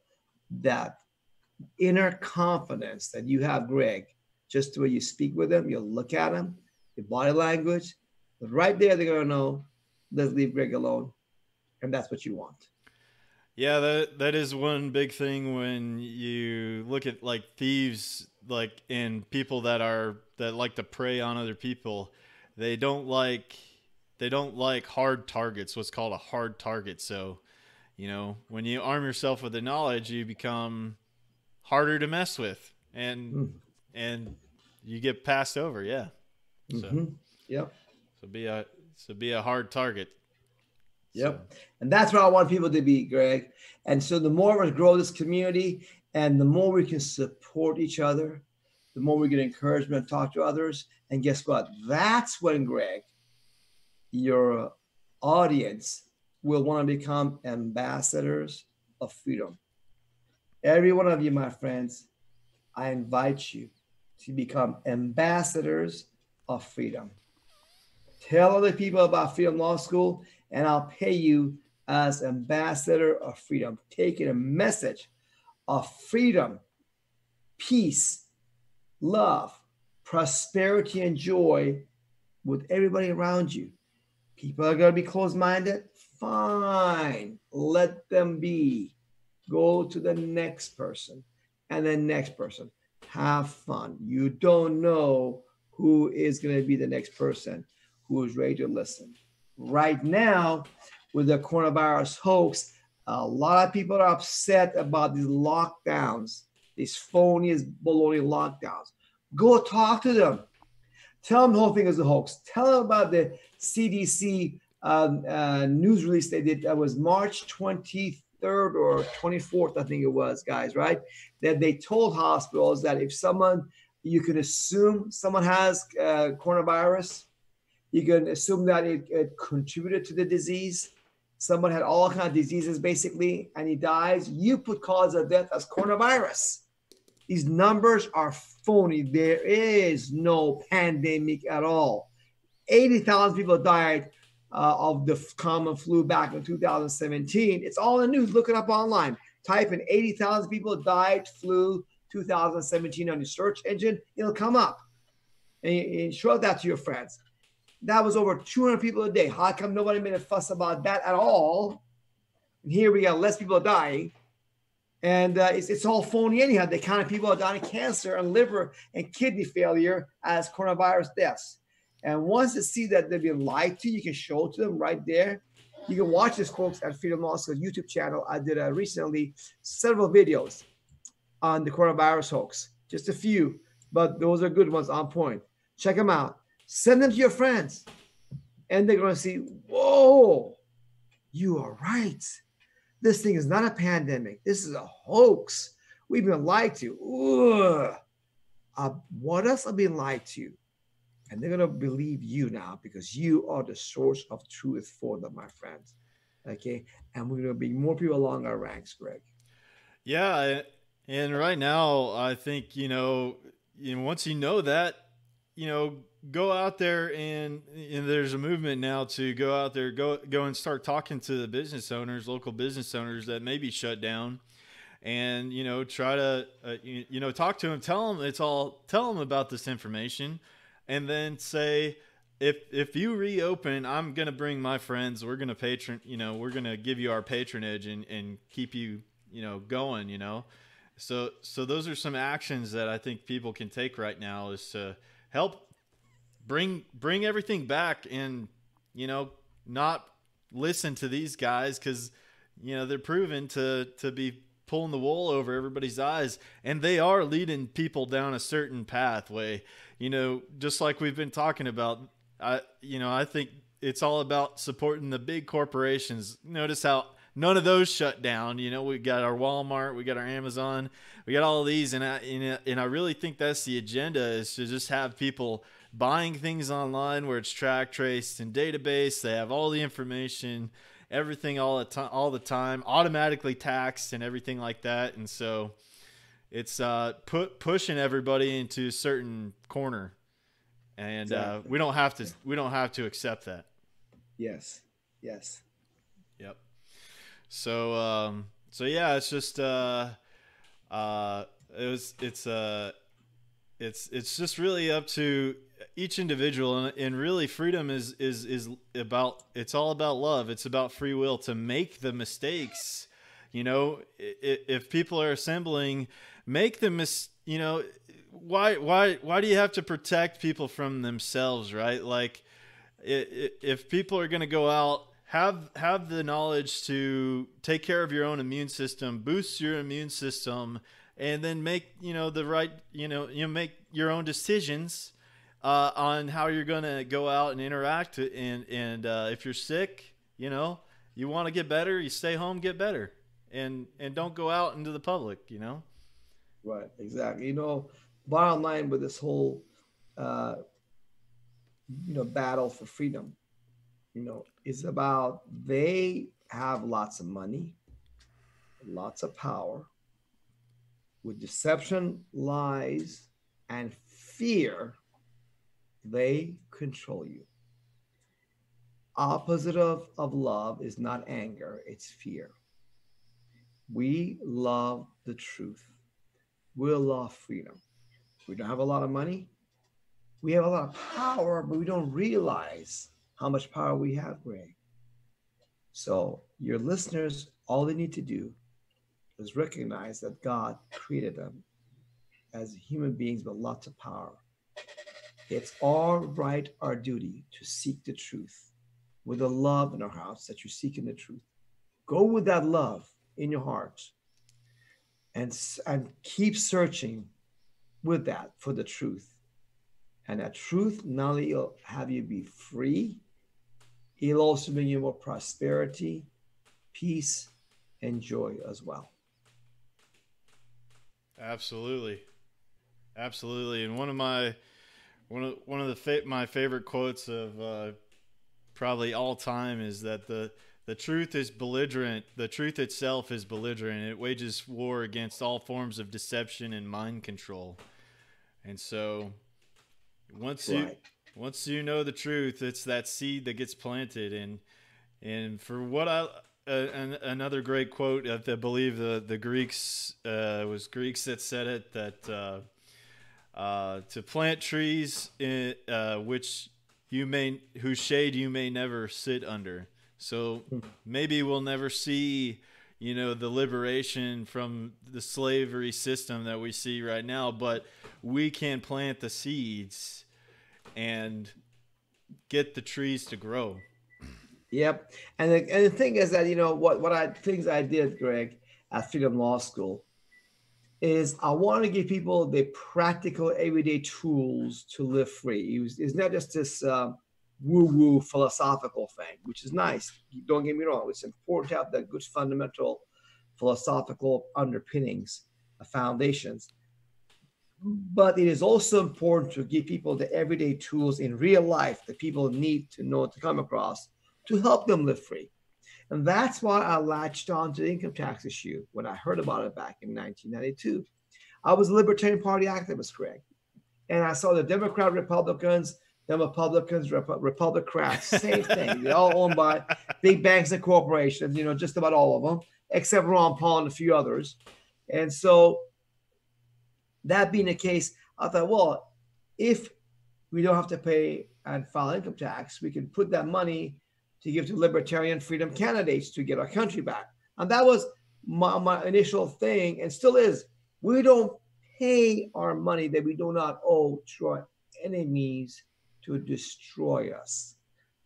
that inner confidence that you have, Greg, just the way you speak with them, you look at them, your body language, but right there, they're going to know, let's leave Greg alone. And that's what you want. Yeah, that is one big thing when you look at like thieves, like and people that like to prey on other people. They don't like hard targets, what's called a hard target. So, when you arm yourself with the knowledge, you become harder to mess with, and you get passed over. Yeah. Mm-hmm. Yep. So be a hard target. Yep. And that's what I want people to be, Greg. And so the more we grow this community and the more we can support each other, the more we get encouragement to talk to others. And guess what? That's when, Greg, your audience will want to become ambassadors of freedom. Every one of you, my friends, I invite you to become ambassadors of freedom. Tell other people about Freedom Law School, and I'll pay you as ambassador of freedom, taking a message of freedom, peace, love, prosperity, and joy with everybody around you. People are going to be closed-minded. Fine. Let them be. Go to the next person and the next person. Have fun. You don't know who is going to be the next person who is ready to listen. Right now, with the coronavirus hoax, a lot of people are upset about these lockdowns, these phony baloney lockdowns. Go talk to them. Tell them the whole thing is a hoax. Tell them about the CDC news release they did. That was March 23rd or 24th, I think it was, guys, right? That they told hospitals that if you can assume someone has coronavirus, you can assume that it contributed to the disease. Someone had all kinds of diseases, basically, and he dies. You put cause of death as coronavirus. These numbers are phony. There is no pandemic at all. 80,000 people died of the common flu back in 2017. It's all in the news. Look it up online. Type in 80,000 people died flu 2017 on your search engine. It'll come up. And show that to your friends. That was over 200 people a day. How come nobody made a fuss about that at all? And here we got less people dying. And it's all phony anyhow. The kind of people are dying of cancer and liver and kidney failure as coronavirus deaths. And once they see that they've been lied to, you can show it to them right there. You can watch this, folks, at Freedom Law School's YouTube channel. I did recently several videos on the coronavirus hoax. Just a few, but those are good ones on point. Check them out. Send them to your friends. And they're going to see, whoa, you are right. This thing is not a pandemic. This is a hoax. We've been lied to. What else are being lied to? And they're going to believe you now because you are the source of truth for them, my friends. Okay? And we're going to bring more people along our ranks, Greg. Yeah. And right now, I think, once you know that, go out there and there's a movement now to go out there, go and start talking to the business owners, local business owners that may be shut down, and try to talk to them, tell them about this information, and then say, if you reopen, I'm gonna bring my friends. We're gonna we're gonna give you our patronage and keep you going. So those are some actions that I think people can take right now is to help bring everything back and not listen to these guys because they're proven to be pulling the wool over everybody's eyes, and they are leading people down a certain pathway, just like we've been talking about. I think it's all about supporting the big corporations. Notice how none of those shut down. We got our Walmart, we got our Amazon, we got all of these, and I really think that's the agenda, is to just have people buying things online where it's track, traced, and database. They have all the information, everything all the time, automatically taxed and everything like that. And so it's pushing everybody into a certain corner, and Exactly. we don't have to accept that. Yes. Yep. So yeah, it's just it's just really up to each individual, and really freedom is about, it's all about love. It's about free will to make the mistakes. If people are assembling, make them why do you have to protect people from themselves, right? Like if people are going to go out, have the knowledge to take care of your own immune system, boost your immune system, and then make the right make your own decisions on how you're going to go out and interact. And if you're sick, you want to get better, you stay home, get better, and don't go out into the public. Right. Exactly. Bottom line with this whole battle for freedom, is about, they have lots of money, lots of power, with deception, lies, and fear, they control you. Opposite of love is not anger, it's fear. We love the truth. We love freedom. We don't have a lot of money. We have a lot of power, but we don't realize how much power we have, Greg. So your listeners, all they need to do is recognize that God created them as human beings with lots of power. It's our right, our duty to seek the truth with the love in our hearts that you're seeking the truth. Go with that love in your heart and keep searching with that for the truth. And that truth not only will have you be free, it'll also bring you more prosperity, peace, and joy as well. Absolutely. Absolutely. And one of my favorite quotes of probably all time is that the truth is belligerent. The truth itself is belligerent. It wages war against all forms of deception and mind control. And so once you know the truth, it's that seed that gets planted. And for what another great quote, I believe the Greeks, was Greeks that said it, that to plant trees whose shade you may never sit under. So maybe we'll never see, the liberation from the slavery system that we see right now, but we can plant the seeds and get the trees to grow. Yep. And the thing is that, things I did, Greg, at Freedom Law School is I want to give people the practical everyday tools to live free. It's not just this woo-woo philosophical thing, which is nice. Don't get me wrong. It's important to have the good fundamental philosophical underpinnings, foundations. But it is also important to give people the everyday tools in real life that people need to know, to come across, to help them live free. And that's why I latched on to the income tax issue when I heard about it back in 1992. I was a Libertarian Party activist, Greg. And I saw the Republicans, Republicrats, same thing. They're all owned by big banks and corporations, just about all of them, except Ron Paul and a few others. And so that being the case, I thought, well, if we don't have to pay and file income tax, we can put that money to give to libertarian freedom candidates to get our country back. And that was my initial thing, and still is. We don't pay our money that we do not owe to our enemies to destroy us.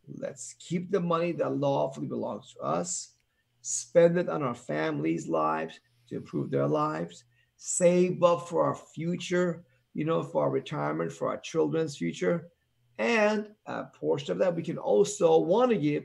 Let's keep the money that lawfully belongs to us, spend it on our families' lives to improve their lives, save up for our future, for our retirement, for our children's future. And a portion of that we can also want to give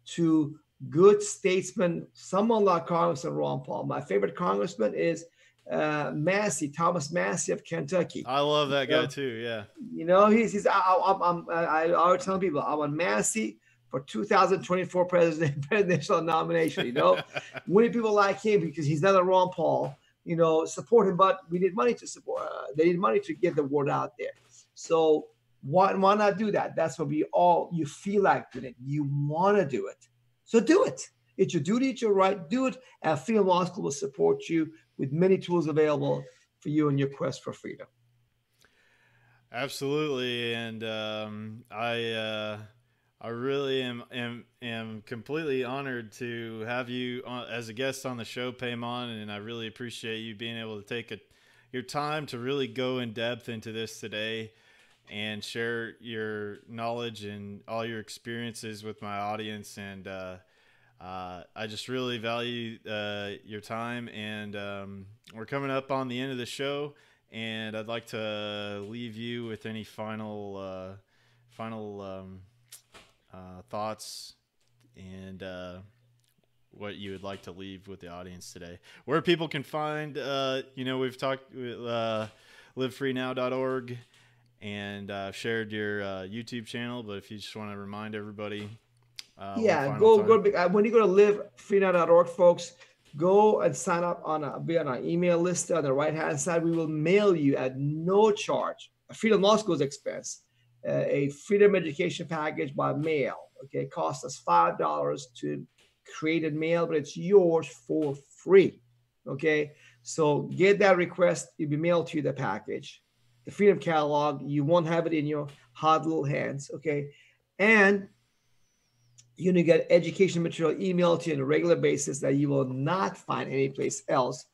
to good statesmen, someone like Congressman Ron Paul. My favorite congressman is Thomas Massey of Kentucky. I love that guy too. Yeah. I always tell people I want Massey for 2024 presidential nomination. We need people like him because he's not a Ron Paul. Support him, but we need money to support. They need money to get the word out there. So why not do that? That's what you feel like doing it. You want to do it. So do it. It's your duty, it's your right. Do it. And Freedom Law School will support you with many tools available for you in your quest for freedom. Absolutely. And I really am completely honored to have you as a guest on the show, Peymon, and I really appreciate you being able to take your time to really go in depth into this today and share your knowledge and all your experiences with my audience. And I just really value your time. And we're coming up on the end of the show, and I'd like to leave you with any final thoughts and what you would like to leave with the audience today. Where people can find, we've talked with livefreenow.org, and shared your YouTube channel. But if you just want to remind everybody, go when you go to livefreenow.org, folks, Go and sign up be on our email list on the right hand side. We will mail you at no charge a Freedom Law School's expense, a Freedom Education package by mail. Okay, it costs us $5 to create and mail, but it's yours for free. Okay, so get that request. It'll be mailed to you, the package, the Freedom Catalog. You won't have it in your hot little hands. Okay, and you're going to get education material emailed to you on a regular basis that you will not find anyplace else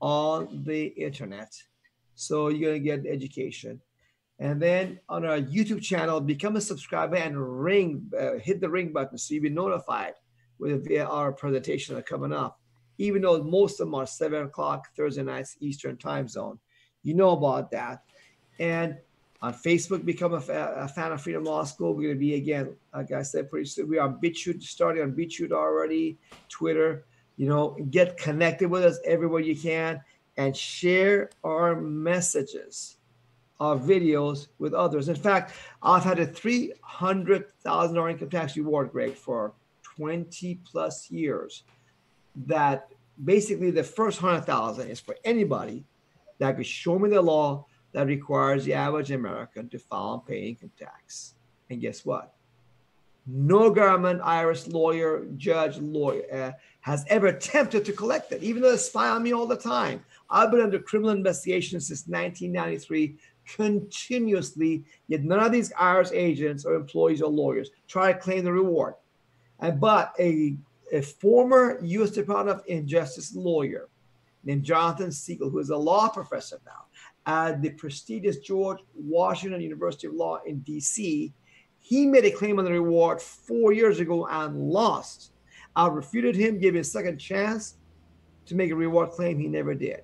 on the internet. So you're going to get education. And then on our YouTube channel, become a subscriber and hit the ring button so you'll be notified with our presentations that are coming up. Even though most of them are 7 o'clock Thursday nights Eastern time zone. You know about that. And on Facebook, become a fan of Freedom Law School. We're going to be, again, like I said, pretty soon. We are on BitChute, starting on BitChute already, Twitter. You know, get connected with us everywhere you can and share our messages, our videos with others. In fact, I've had a $300,000 income tax reward, Greg, for 20 plus years. That basically the first 100,000 is for anybody that could show me the law that requires the average American to file and pay income tax. And guess what? No government, IRS lawyer, judge, lawyer has ever attempted to collect it, even though they spy on me all the time. I've been under criminal investigation since 1993, continuously, yet none of these IRS agents or employees or lawyers try to claim the reward. But a former U.S. Department of Justice lawyer named Jonathan Siegel, who is a law professor now at the prestigious George Washington University of Law in D.C., he made a claim on the reward 4 years ago and lost. I refuted him, gave him a second chance to make a reward claim. He never did.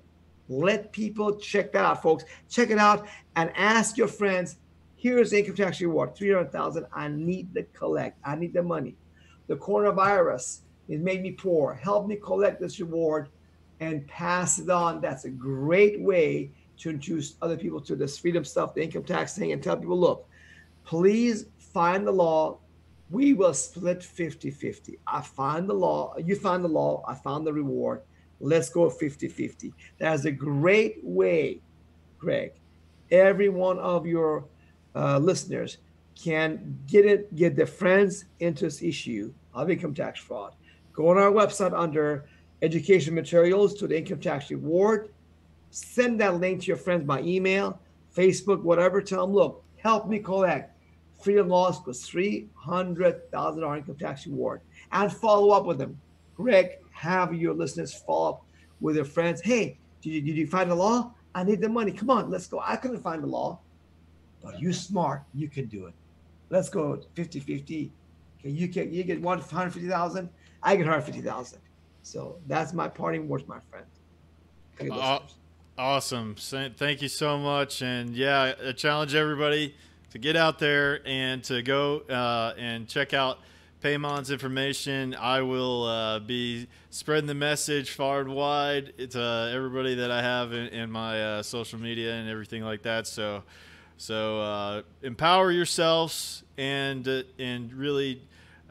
Let people check that out, folks. Check it out and ask your friends, here's the income tax reward, $300,000. I need to collect. I need the money. The coronavirus has made me poor. Help me collect this reward and pass it on. That's a great way to introduce other people to this freedom stuff, the income tax thing, and tell people, look, please find the law. We will split 50-50. I find the law, you find the law, I found the reward. Let's go 50-50. That's a great way, Greg. Every one of your listeners can get their friends into this issue of income tax fraud. Go on our website under education materials to the income tax reward. Send that link to your friends by email, Facebook, whatever. Tell them, look, help me collect Freedom Law School's $300,000 income tax reward, and follow up with them. Greg, have your listeners follow up with their friends. Hey, did you find the law? I need the money. Come on, let's go. I couldn't find the law, but you're smart. You can do it. Let's go 50-50. Okay, you get 150,000. I get 150,000. So that's my parting words, my friend. Awesome. Thank you so much. And yeah, I challenge everybody to get out there and to go and check out Peymon's information. I will be spreading the message far and wide to everybody that I have in my social media and everything like that. So empower yourselves and really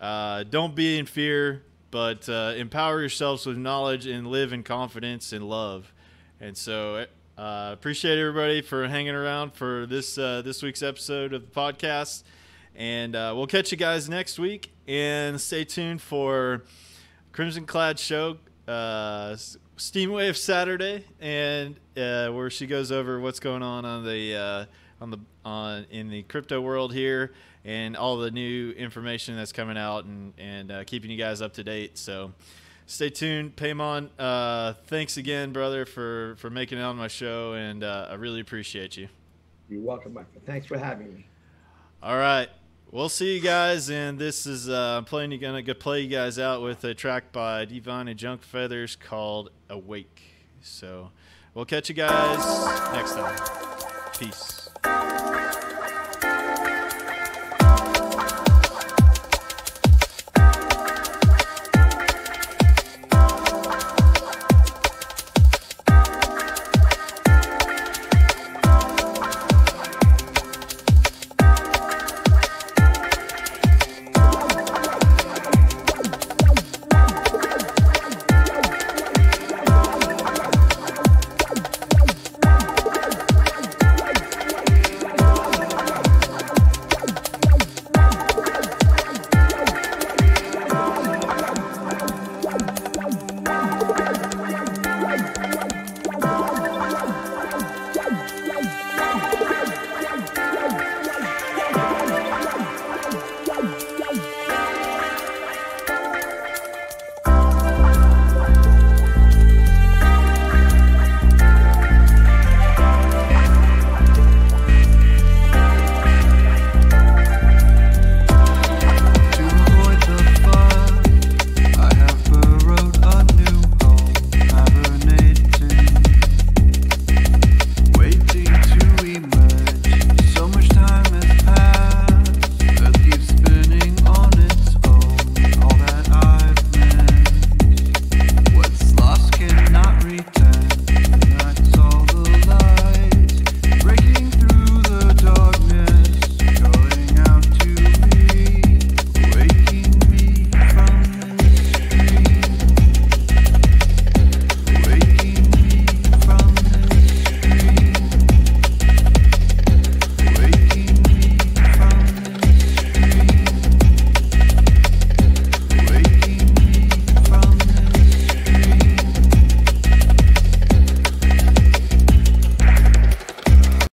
don't be in fear, but empower yourselves with knowledge and live in confidence and love. And so appreciate everybody for hanging around for this week's episode of the podcast. And we'll catch you guys next week. And stay tuned for Crimson Clad Show, Steamwave Saturday, and where she goes over what's going on in the crypto world here and all the new information that's coming out and keeping you guys up to date. So stay tuned. Peymon, thanks again, brother, for making it on my show, and I really appreciate you. You're welcome, Michael. Thanks for having me. All right. We'll see you guys, and this is I'm gonna play you guys out with a track by Divine and Junk Feathers called Awake. So we'll catch you guys next time. Peace.